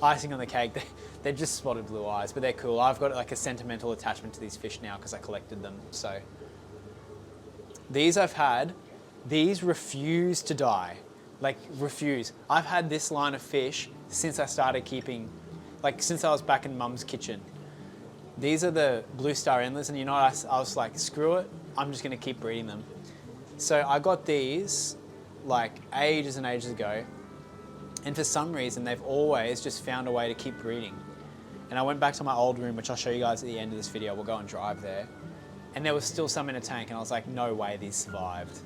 icing on the cake. They're just spotted blue eyes, but they're cool. I've got like a sentimental attachment to these fish now because I collected them, so. These I've had, these refuse to die, like refuse. I've had this line of fish since I started keeping, like since I was back in Mum's kitchen. These are the blue star endless, and you know what, I was like, screw it, I'm just gonna keep breeding them. So I got these like ages and ages ago, and for some reason they've always just found a way to keep breeding. And I went back to my old room, which I'll show you guys at the end of this video, we'll go and drive there. And there was still some in a tank, and I was like, no way these survived.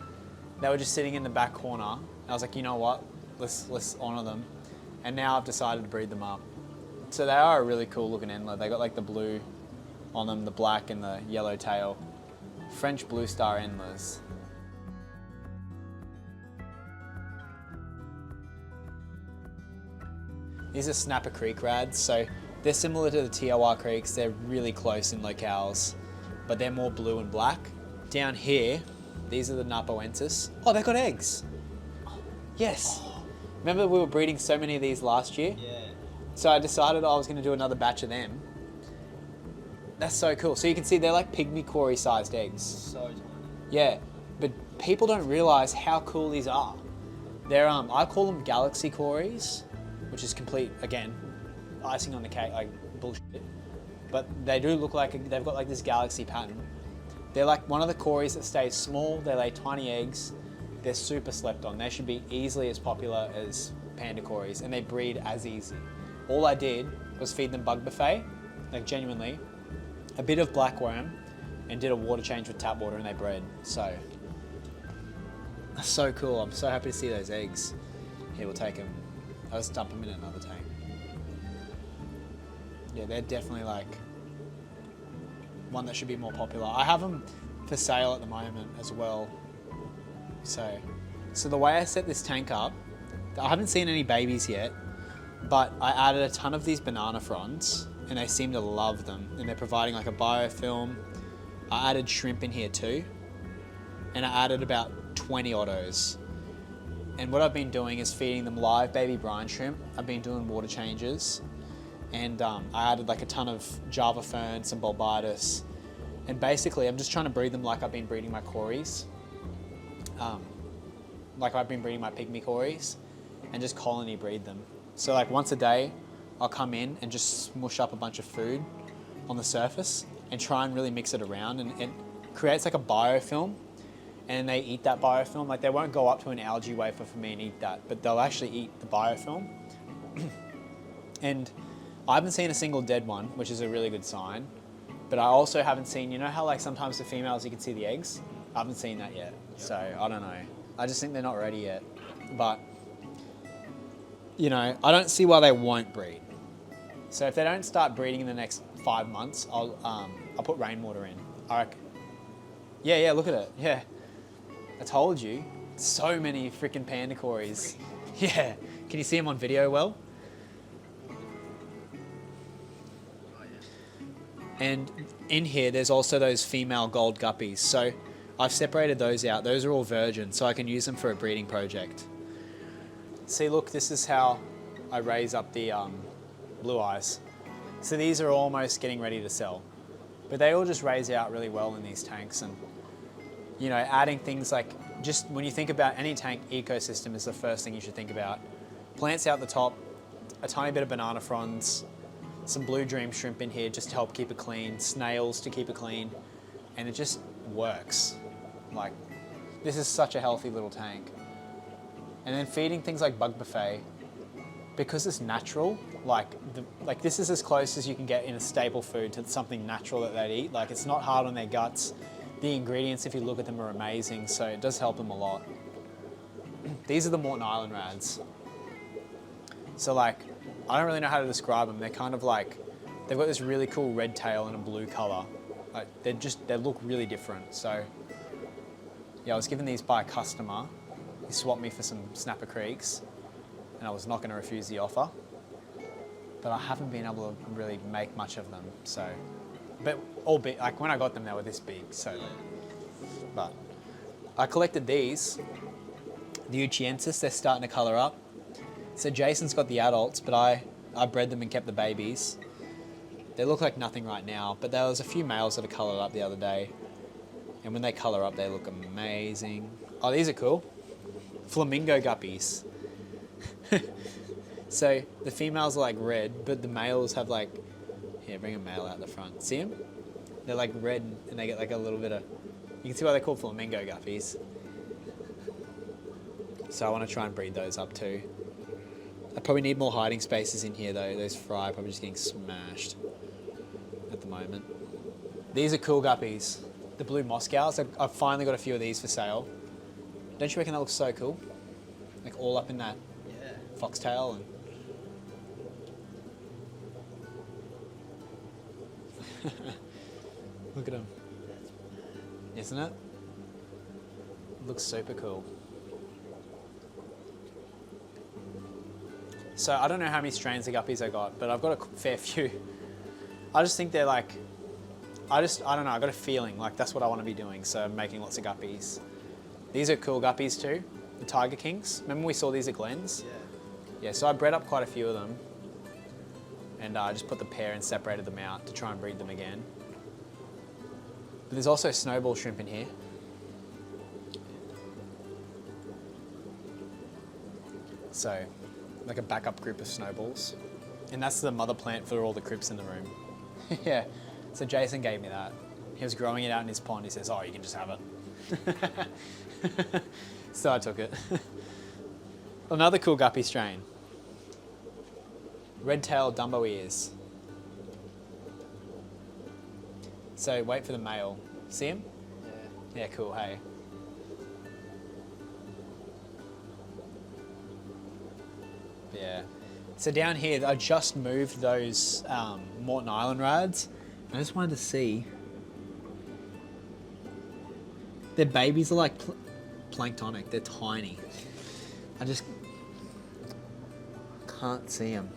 They were just sitting in the back corner, and I was like, you know what, let's honor them. And now I've decided to breed them up. So they are a really cool looking endler. They got like the blue on them, the black and the yellow tail. French blue star endlers. These are Snapper Creek rads, so they're similar to the TOR creeks. They're really close in locales, but they're more blue and black. Down here, these are the Napoensis. Oh, they got eggs. Yes. Remember we were breeding so many of these last year? Yeah. So I decided I was gonna do another batch of them. That's so cool. So you can see they're like pygmy quarry sized eggs. So tiny. Yeah, but people don't realize how cool these are. They're, I call them galaxy quarries, which is complete, again, icing on the cake, like bullshit. But they do look like, they've got like this galaxy pattern. They're like one of the quarries that stays small, they lay tiny eggs, they're super slept on. They should be easily as popular as panda quarries, and they breed as easy. All I did was feed them bug buffet, like genuinely, a bit of blackworm, and did a water change with tap water, and they bred. So, that's so cool. I'm so happy to see those eggs. Here, we'll take them. I'll just dump them in another tank. Yeah, they're definitely like one that should be more popular. I have them for sale at the moment as well. So the way I set this tank up, I haven't seen any babies yet, but I added a ton of these banana fronds and they seem to love them, and they're providing like a biofilm. I added shrimp in here too, and I added about 20 ottos. And what I've been doing is feeding them live baby brine shrimp. I've been doing water changes, and I added like a ton of Java fern, some bulbitis, and basically I'm just trying to breed them like I've been breeding my cories, like I've been breeding my pygmy cories, and just colony breed them. So like once a day, I'll come in and just smush up a bunch of food on the surface and try and really mix it around, and it creates like a biofilm, and they eat that biofilm. Like they won't go up to an algae wafer for me and eat that, but they'll actually eat the biofilm. And I haven't seen a single dead one, which is a really good sign. But I also haven't seen, you know how like sometimes the females you can see the eggs? I haven't seen that yet. So I don't know. I just think they're not ready yet. But, you know, I don't see why they won't breed. So if they don't start breeding in the next 5 months, I'll put rainwater in, I reckon. Yeah, look at it, yeah. I told you, so many freaking panda cories. Yeah, can you see them on video well? And in here, there's also those female gold guppies. So I've separated those out. Those are all virgin, so I can use them for a breeding project. See, look, this is how I raise up the blue eyes. So these are almost getting ready to sell. But they all just raise out really well in these tanks. And, you know, adding things like, just when you think about any tank, ecosystem is the first thing you should think about. Plants out the top, a tiny bit of banana fronds, some blue dream shrimp in here just to help keep it clean, snails to keep it clean, and it just works. Like, this is such a healthy little tank. And then feeding things like bug buffet, because it's natural, like this is as close as you can get in a staple food to something natural that they'd eat. Like, it's not hard on their guts. The ingredients, if you look at them, are amazing, so it does help them a lot. These are the Morton Island rads. So like, I don't really know how to describe them. They're kind of like, they've got this really cool red tail and a blue color. Like, they look really different. So yeah, I was given these by a customer. He swapped me for some Snapper Creeks, and I was not going to refuse the offer. But I haven't been able to really make much of them. So, but all big, like when I got them, they were this big. So, but I collected these, the Uchiensis. They're starting to color up. So Jason's got the adults, but I bred them and kept the babies. They look like nothing right now, but there was a few males that are colored up the other day. And when they color up, they look amazing. Oh, these are cool. Flamingo guppies. So the females are like red, but the males have like, here, bring a male out the front. See them? They're like red and they get like a little bit of, you can see why they're called flamingo guppies. So I want to try and breed those up too. I probably need more hiding spaces in here though. Those fry are probably just getting smashed at the moment. These are cool guppies. The blue Moscows. I've finally got a few of these for sale. Don't you reckon that looks so cool? Like all up in that foxtail and look at them. Isn't it? Looks super cool. So I don't know how many strains of guppies I got, but I've got a fair few. I just think they're like, I don't know, I got a feeling like that's what I want to be doing, so I'm making lots of guppies. These are cool guppies too, the Tiger Kings. Remember we saw these at Glenn's? Yeah, so I bred up quite a few of them, and I just put the pair and separated them out to try and breed them again. But there's also snowball shrimp in here. So, like a backup group of snowballs. And that's the mother plant for all the crypts in the room. Yeah, so Jason gave me that. He was growing it out in his pond. He says, oh, you can just have it. So I took it. Another cool guppy strain. Red-tailed Dumbo ears. So wait for the male. See him? Yeah, cool, hey. Yeah. So down here, I just moved those Morton Island rads. I just wanted to see. Their babies are like planktonic. They're tiny. I just can't see them.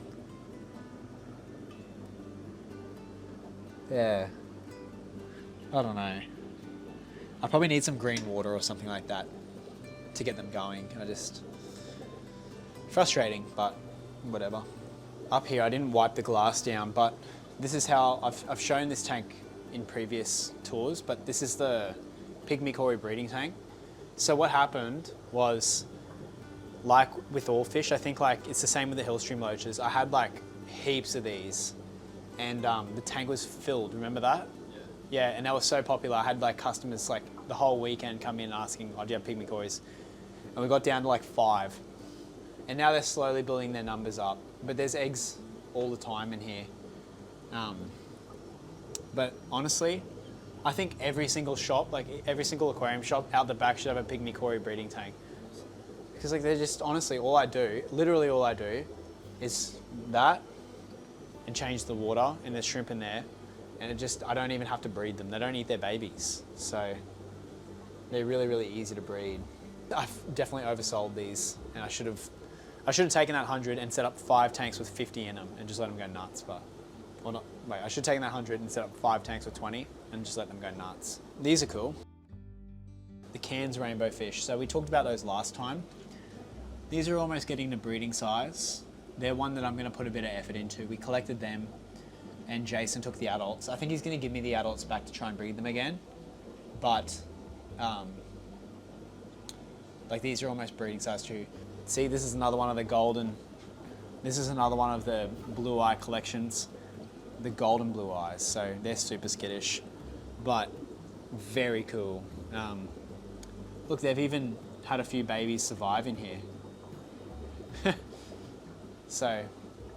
Yeah. I don't know. I probably need some green water or something like that to get them going. Frustrating, but whatever. Up here, I didn't wipe the glass down, but this is how I've shown this tank in previous tours, but this is the pygmy cory breeding tank. So what happened was, like with all fish, I think like it's the same with the hillstream loaches. I had like heaps of these, and the tank was filled. Remember that? Yeah, and that was so popular. I had like customers like the whole weekend come in asking, oh, do you have pygmy cories? And we got down to like 5. And now they're slowly building their numbers up. But there's eggs all the time in here. But honestly, I think every single shop, like every single aquarium shop out the back should have a pygmy cory breeding tank. Because like they're just, honestly, literally all I do is that and change the water, and there's shrimp in there. And I don't even have to breed them. They don't eat their babies. So they're really, really easy to breed. I've definitely oversold these, and I should have taken that 100 and set up 5 tanks with 50 in them and just let them go nuts. I should have taken that 100 and set up 5 tanks with 20 and just let them go nuts. These are cool. the Cairns rainbow fish. So we talked about those last time. These are almost getting to breeding size. They're one that I'm going to put a bit of effort into. We collected them and Jason took the adults. I think he's going to give me the adults back to try and breed them again. But like these are almost breeding size too. See, this is another one of the golden, this is another one of the blue eye collections, the golden blue eyes. So they're super skittish, but very cool. Look, they've even had a few babies survive in here. So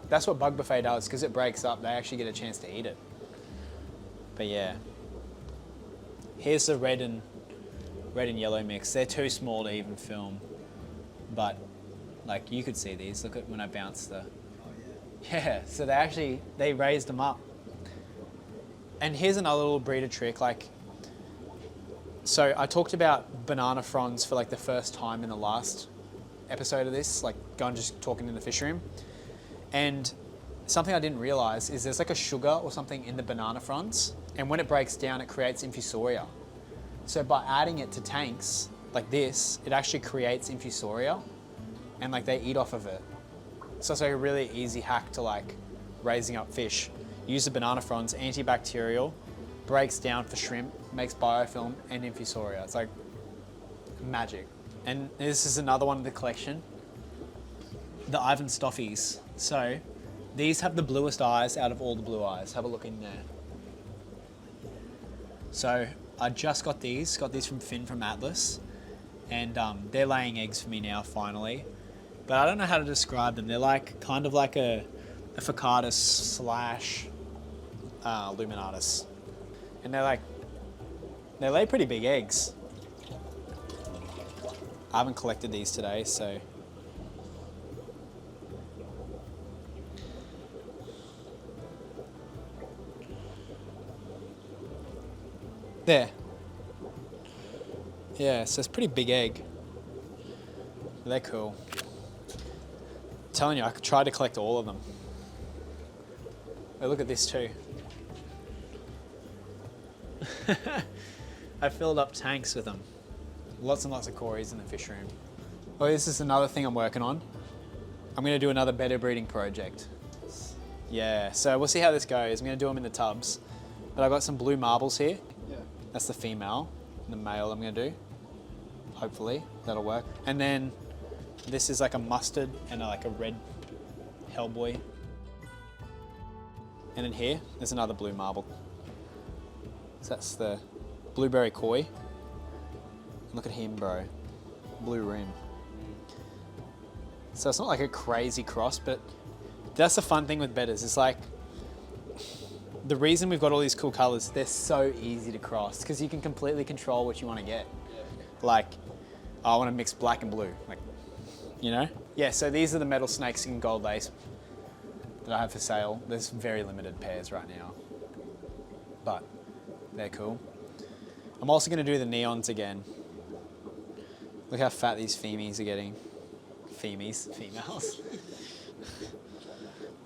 that's what bug buffet does, because it breaks up, they actually get a chance to eat it. But yeah, here's the red and yellow mix. They're too small to even film, but like you could see these. Look at when I bounce the. Yeah, so they raised them up. And here's another little breeder trick. Like, so I talked about banana fronds for like the first time in the last episode of this, like going just talking in the fish room. And something I didn't realize is there's like a sugar or something in the banana fronds, and when it breaks down, it creates infusoria. So by adding it to tanks like this, it actually creates infusoria, and like they eat off of it. So it's like a really easy hack to like raising up fish. Use the banana fronds, antibacterial, breaks down for shrimp, makes biofilm and infusoria. It's like magic. And this is another one of the collection, the Ivan Stoffies. So these have the bluest eyes out of all the blue eyes. Have a look in there. So I just got these from Finn from Atlas, and they're laying eggs for me now finally. But I don't know how to describe them. They're like kind of like a Ficcatus slash Luminatus. And they lay pretty big eggs. I haven't collected these today, so. There. Yeah, so it's a pretty big egg. They're cool. I'm telling you, I could try to collect all of them. Oh, look at this too. I filled up tanks with them. Lots and lots of cories in the fish room. Well, this is another thing I'm working on. I'm going to do another betta breeding project. Yeah, so we'll see how this goes. I'm going to do them in the tubs. But I've got some blue marbles here. Yeah. That's the female. And the male I'm going to do. Hopefully, that'll work. And then this is like a mustard and like a red hellboy. And then here, there's another blue marble. So that's the blueberry koi. Look at him, bro. Blue rim. So it's not like a crazy cross, but that's the fun thing with bettas. It's like, the reason we've got all these cool colors, they're so easy to cross because you can completely control what you want to get. Like, oh, I want to mix black and blue, like, you know? Yeah, so these are the metal snakes in gold lace that I have for sale. There's very limited pairs right now, but they're cool. I'm also going to do the neons again. Look how fat these females are getting. Females.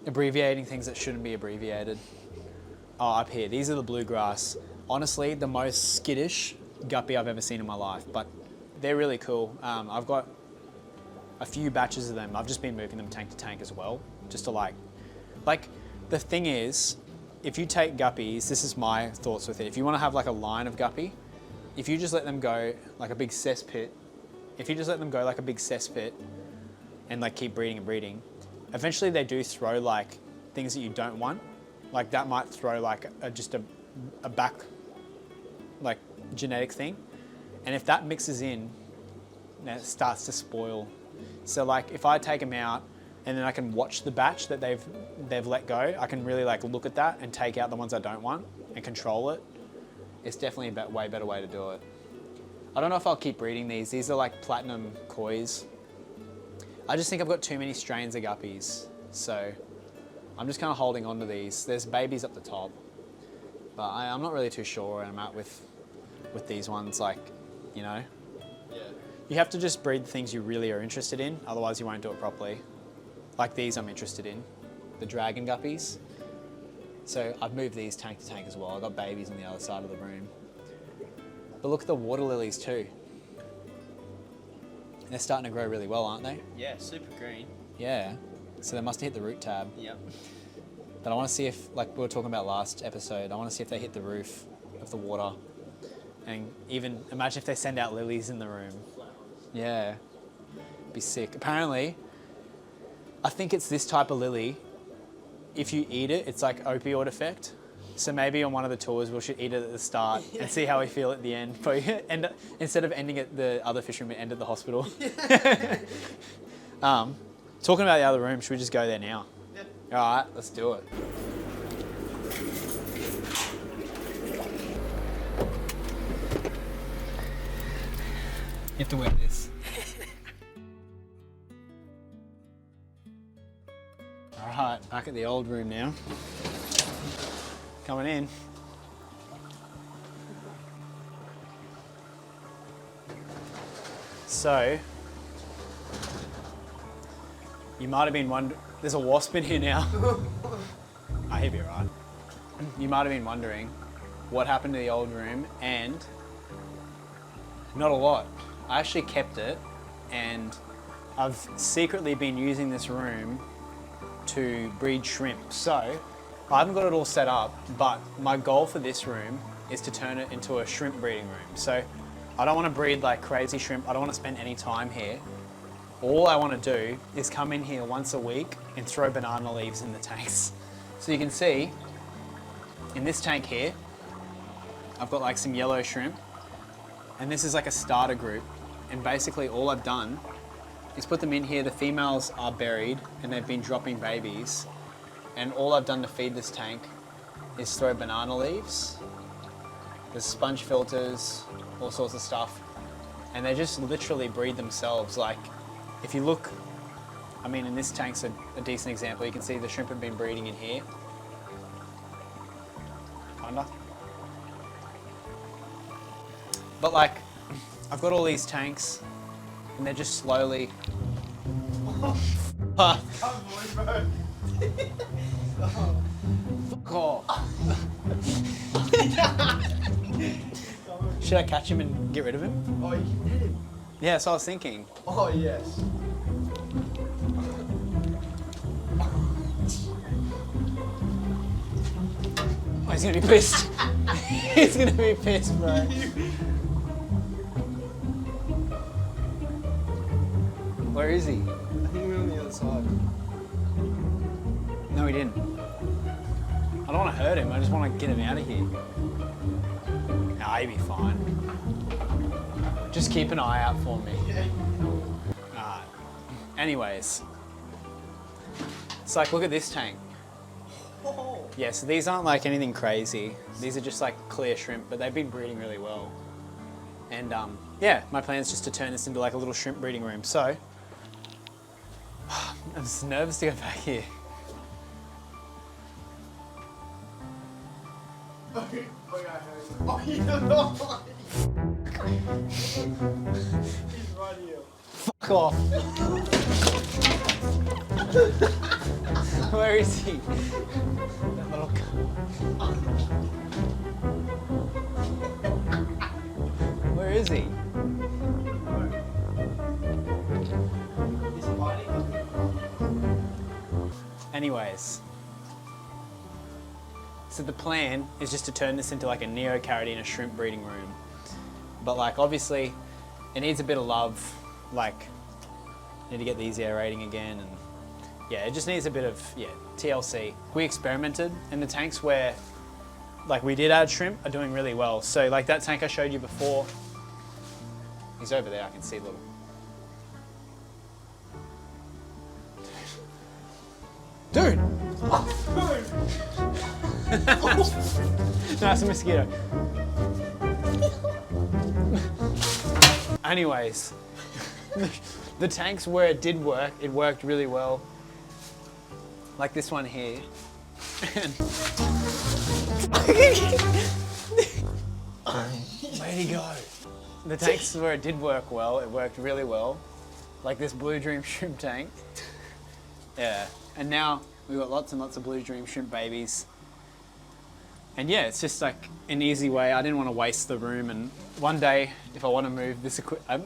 Abbreviating things that shouldn't be abbreviated. Oh, up here, these are the bluegrass. Honestly, the most skittish guppy I've ever seen in my life, but they're really cool. I've got a few batches of them. I've just been moving them tank to tank as well, just to like the thing is, if you take guppies, this is my thoughts with it. If you want to have like a line of guppy, if you just let them go like a big cesspit, and like keep breeding and breeding, eventually they do throw like things that you don't want. Like that might throw like just a back like genetic thing. And if that mixes in, then it starts to spoil. So like if I take them out and then I can watch the batch that they've let go, I can really like look at that and take out the ones I don't want and control it. It's definitely a way better way to do it. I don't know if I'll keep breeding these. These are like platinum kois. I just think I've got too many strains of guppies. So I'm just kind of holding on to these. There's babies up the top, but I'm not really too sure where I'm at with these ones. Like, you know, you have to just breed the things you really are interested in. Otherwise you won't do it properly. Like these I'm interested in, the dragon guppies. So I've moved these tank to tank as well. I've got babies on the other side of the room. But look at the water lilies too. They're starting to grow really well, aren't they? Yeah, super green. Yeah. So they must have hit the root tab. Yep. But I want to see if, like we were talking about last episode, I want to see if they hit the roof of the water. And even, imagine if they send out lilies in the room. Yeah. Be sick. Apparently, I think it's this type of lily. If you eat it, it's like opioid effect. So maybe on one of the tours, we should eat it at the start and see how we feel at the end. And instead of ending at the other fish room, we end at the hospital. Talking about the other room, should we just go there now? Yep. All right, let's do it. You have to wear this. All right, back at the old room now. Coming in. So, you might have been wondering, there's a wasp in here now. I hear you, right? You might have been wondering what happened to the old room, and not a lot. I actually kept it, and I've secretly been using this room to breed shrimp. So, I haven't got it all set up, but my goal for this room is to turn it into a shrimp breeding room. So, I don't want to breed like crazy shrimp. I don't want to spend any time here. All I want to do is come in here once a week and throw banana leaves in the tanks. So you can see, in this tank here, I've got like some yellow shrimp, and this is like a starter group. And basically all I've done is put them in here. The females are buried and they've been dropping babies. And all I've done to feed this tank is throw banana leaves. There's sponge filters, all sorts of stuff. And they just literally breed themselves. Like, if you look, I mean, in this tank's a decent example. You can see the shrimp have been breeding in here. Kinda. But like, I've got all these tanks and they're just slowly... Fuck off. Should I catch him and get rid of him? Oh, you can hit him. Yeah, so I was thinking. Oh, yes. Oh, he's gonna be pissed. He's gonna be pissed, bro. Where is he? I think we're on the other side. No, he didn't. I don't want to hurt him. I just want to get him out of here. Nah, he'll be fine. Just keep an eye out for me. Yeah. Alright. Anyways. It's like, look at this tank. Oh. Yeah, so these aren't like anything crazy. These are just like clear shrimp, but they've been breeding really well. And yeah, my plan is just to turn this into like a little shrimp breeding room. So, I'm just nervous to go back here. Oh, you know. He's right here. Fuck off. Where is he? That little Where is he? He's hiding. Anyways. So the plan is just to turn this into like a Neocaridina shrimp breeding room. But like obviously it needs a bit of love, like need to get these aerating again, and yeah, it just needs a bit of, yeah, TLC. We experimented and the tanks where like we did add shrimp are doing really well. So like that tank I showed you before, he's over there, I can see a little. Dude! No, it's a mosquito. Anyways, the tanks where it did work, it worked really well. Like this one here. Where'd he go? The tanks where it did work well, it worked really well. Like this Blue Dream shrimp tank. Yeah, and now we've got lots and lots of Blue Dream shrimp babies. And yeah, it's just like an easy way. I didn't want to waste the room, and one day, if I want to move this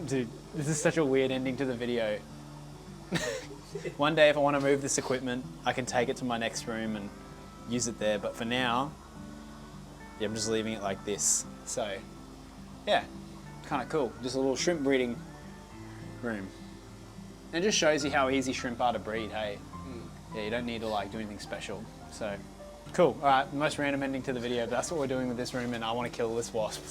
dude, this is such a weird ending to the video. One day, if I want to move this equipment, I can take it to my next room and use it there. But for now, yeah, I'm just leaving it like this. So, yeah, kind of cool. Just a little shrimp breeding room. And it just shows you how easy shrimp are to breed, hey? Yeah, you don't need to like do anything special. So, cool. All right, most random ending to the video, but that's what we're doing with this room, and I want to kill this wasp.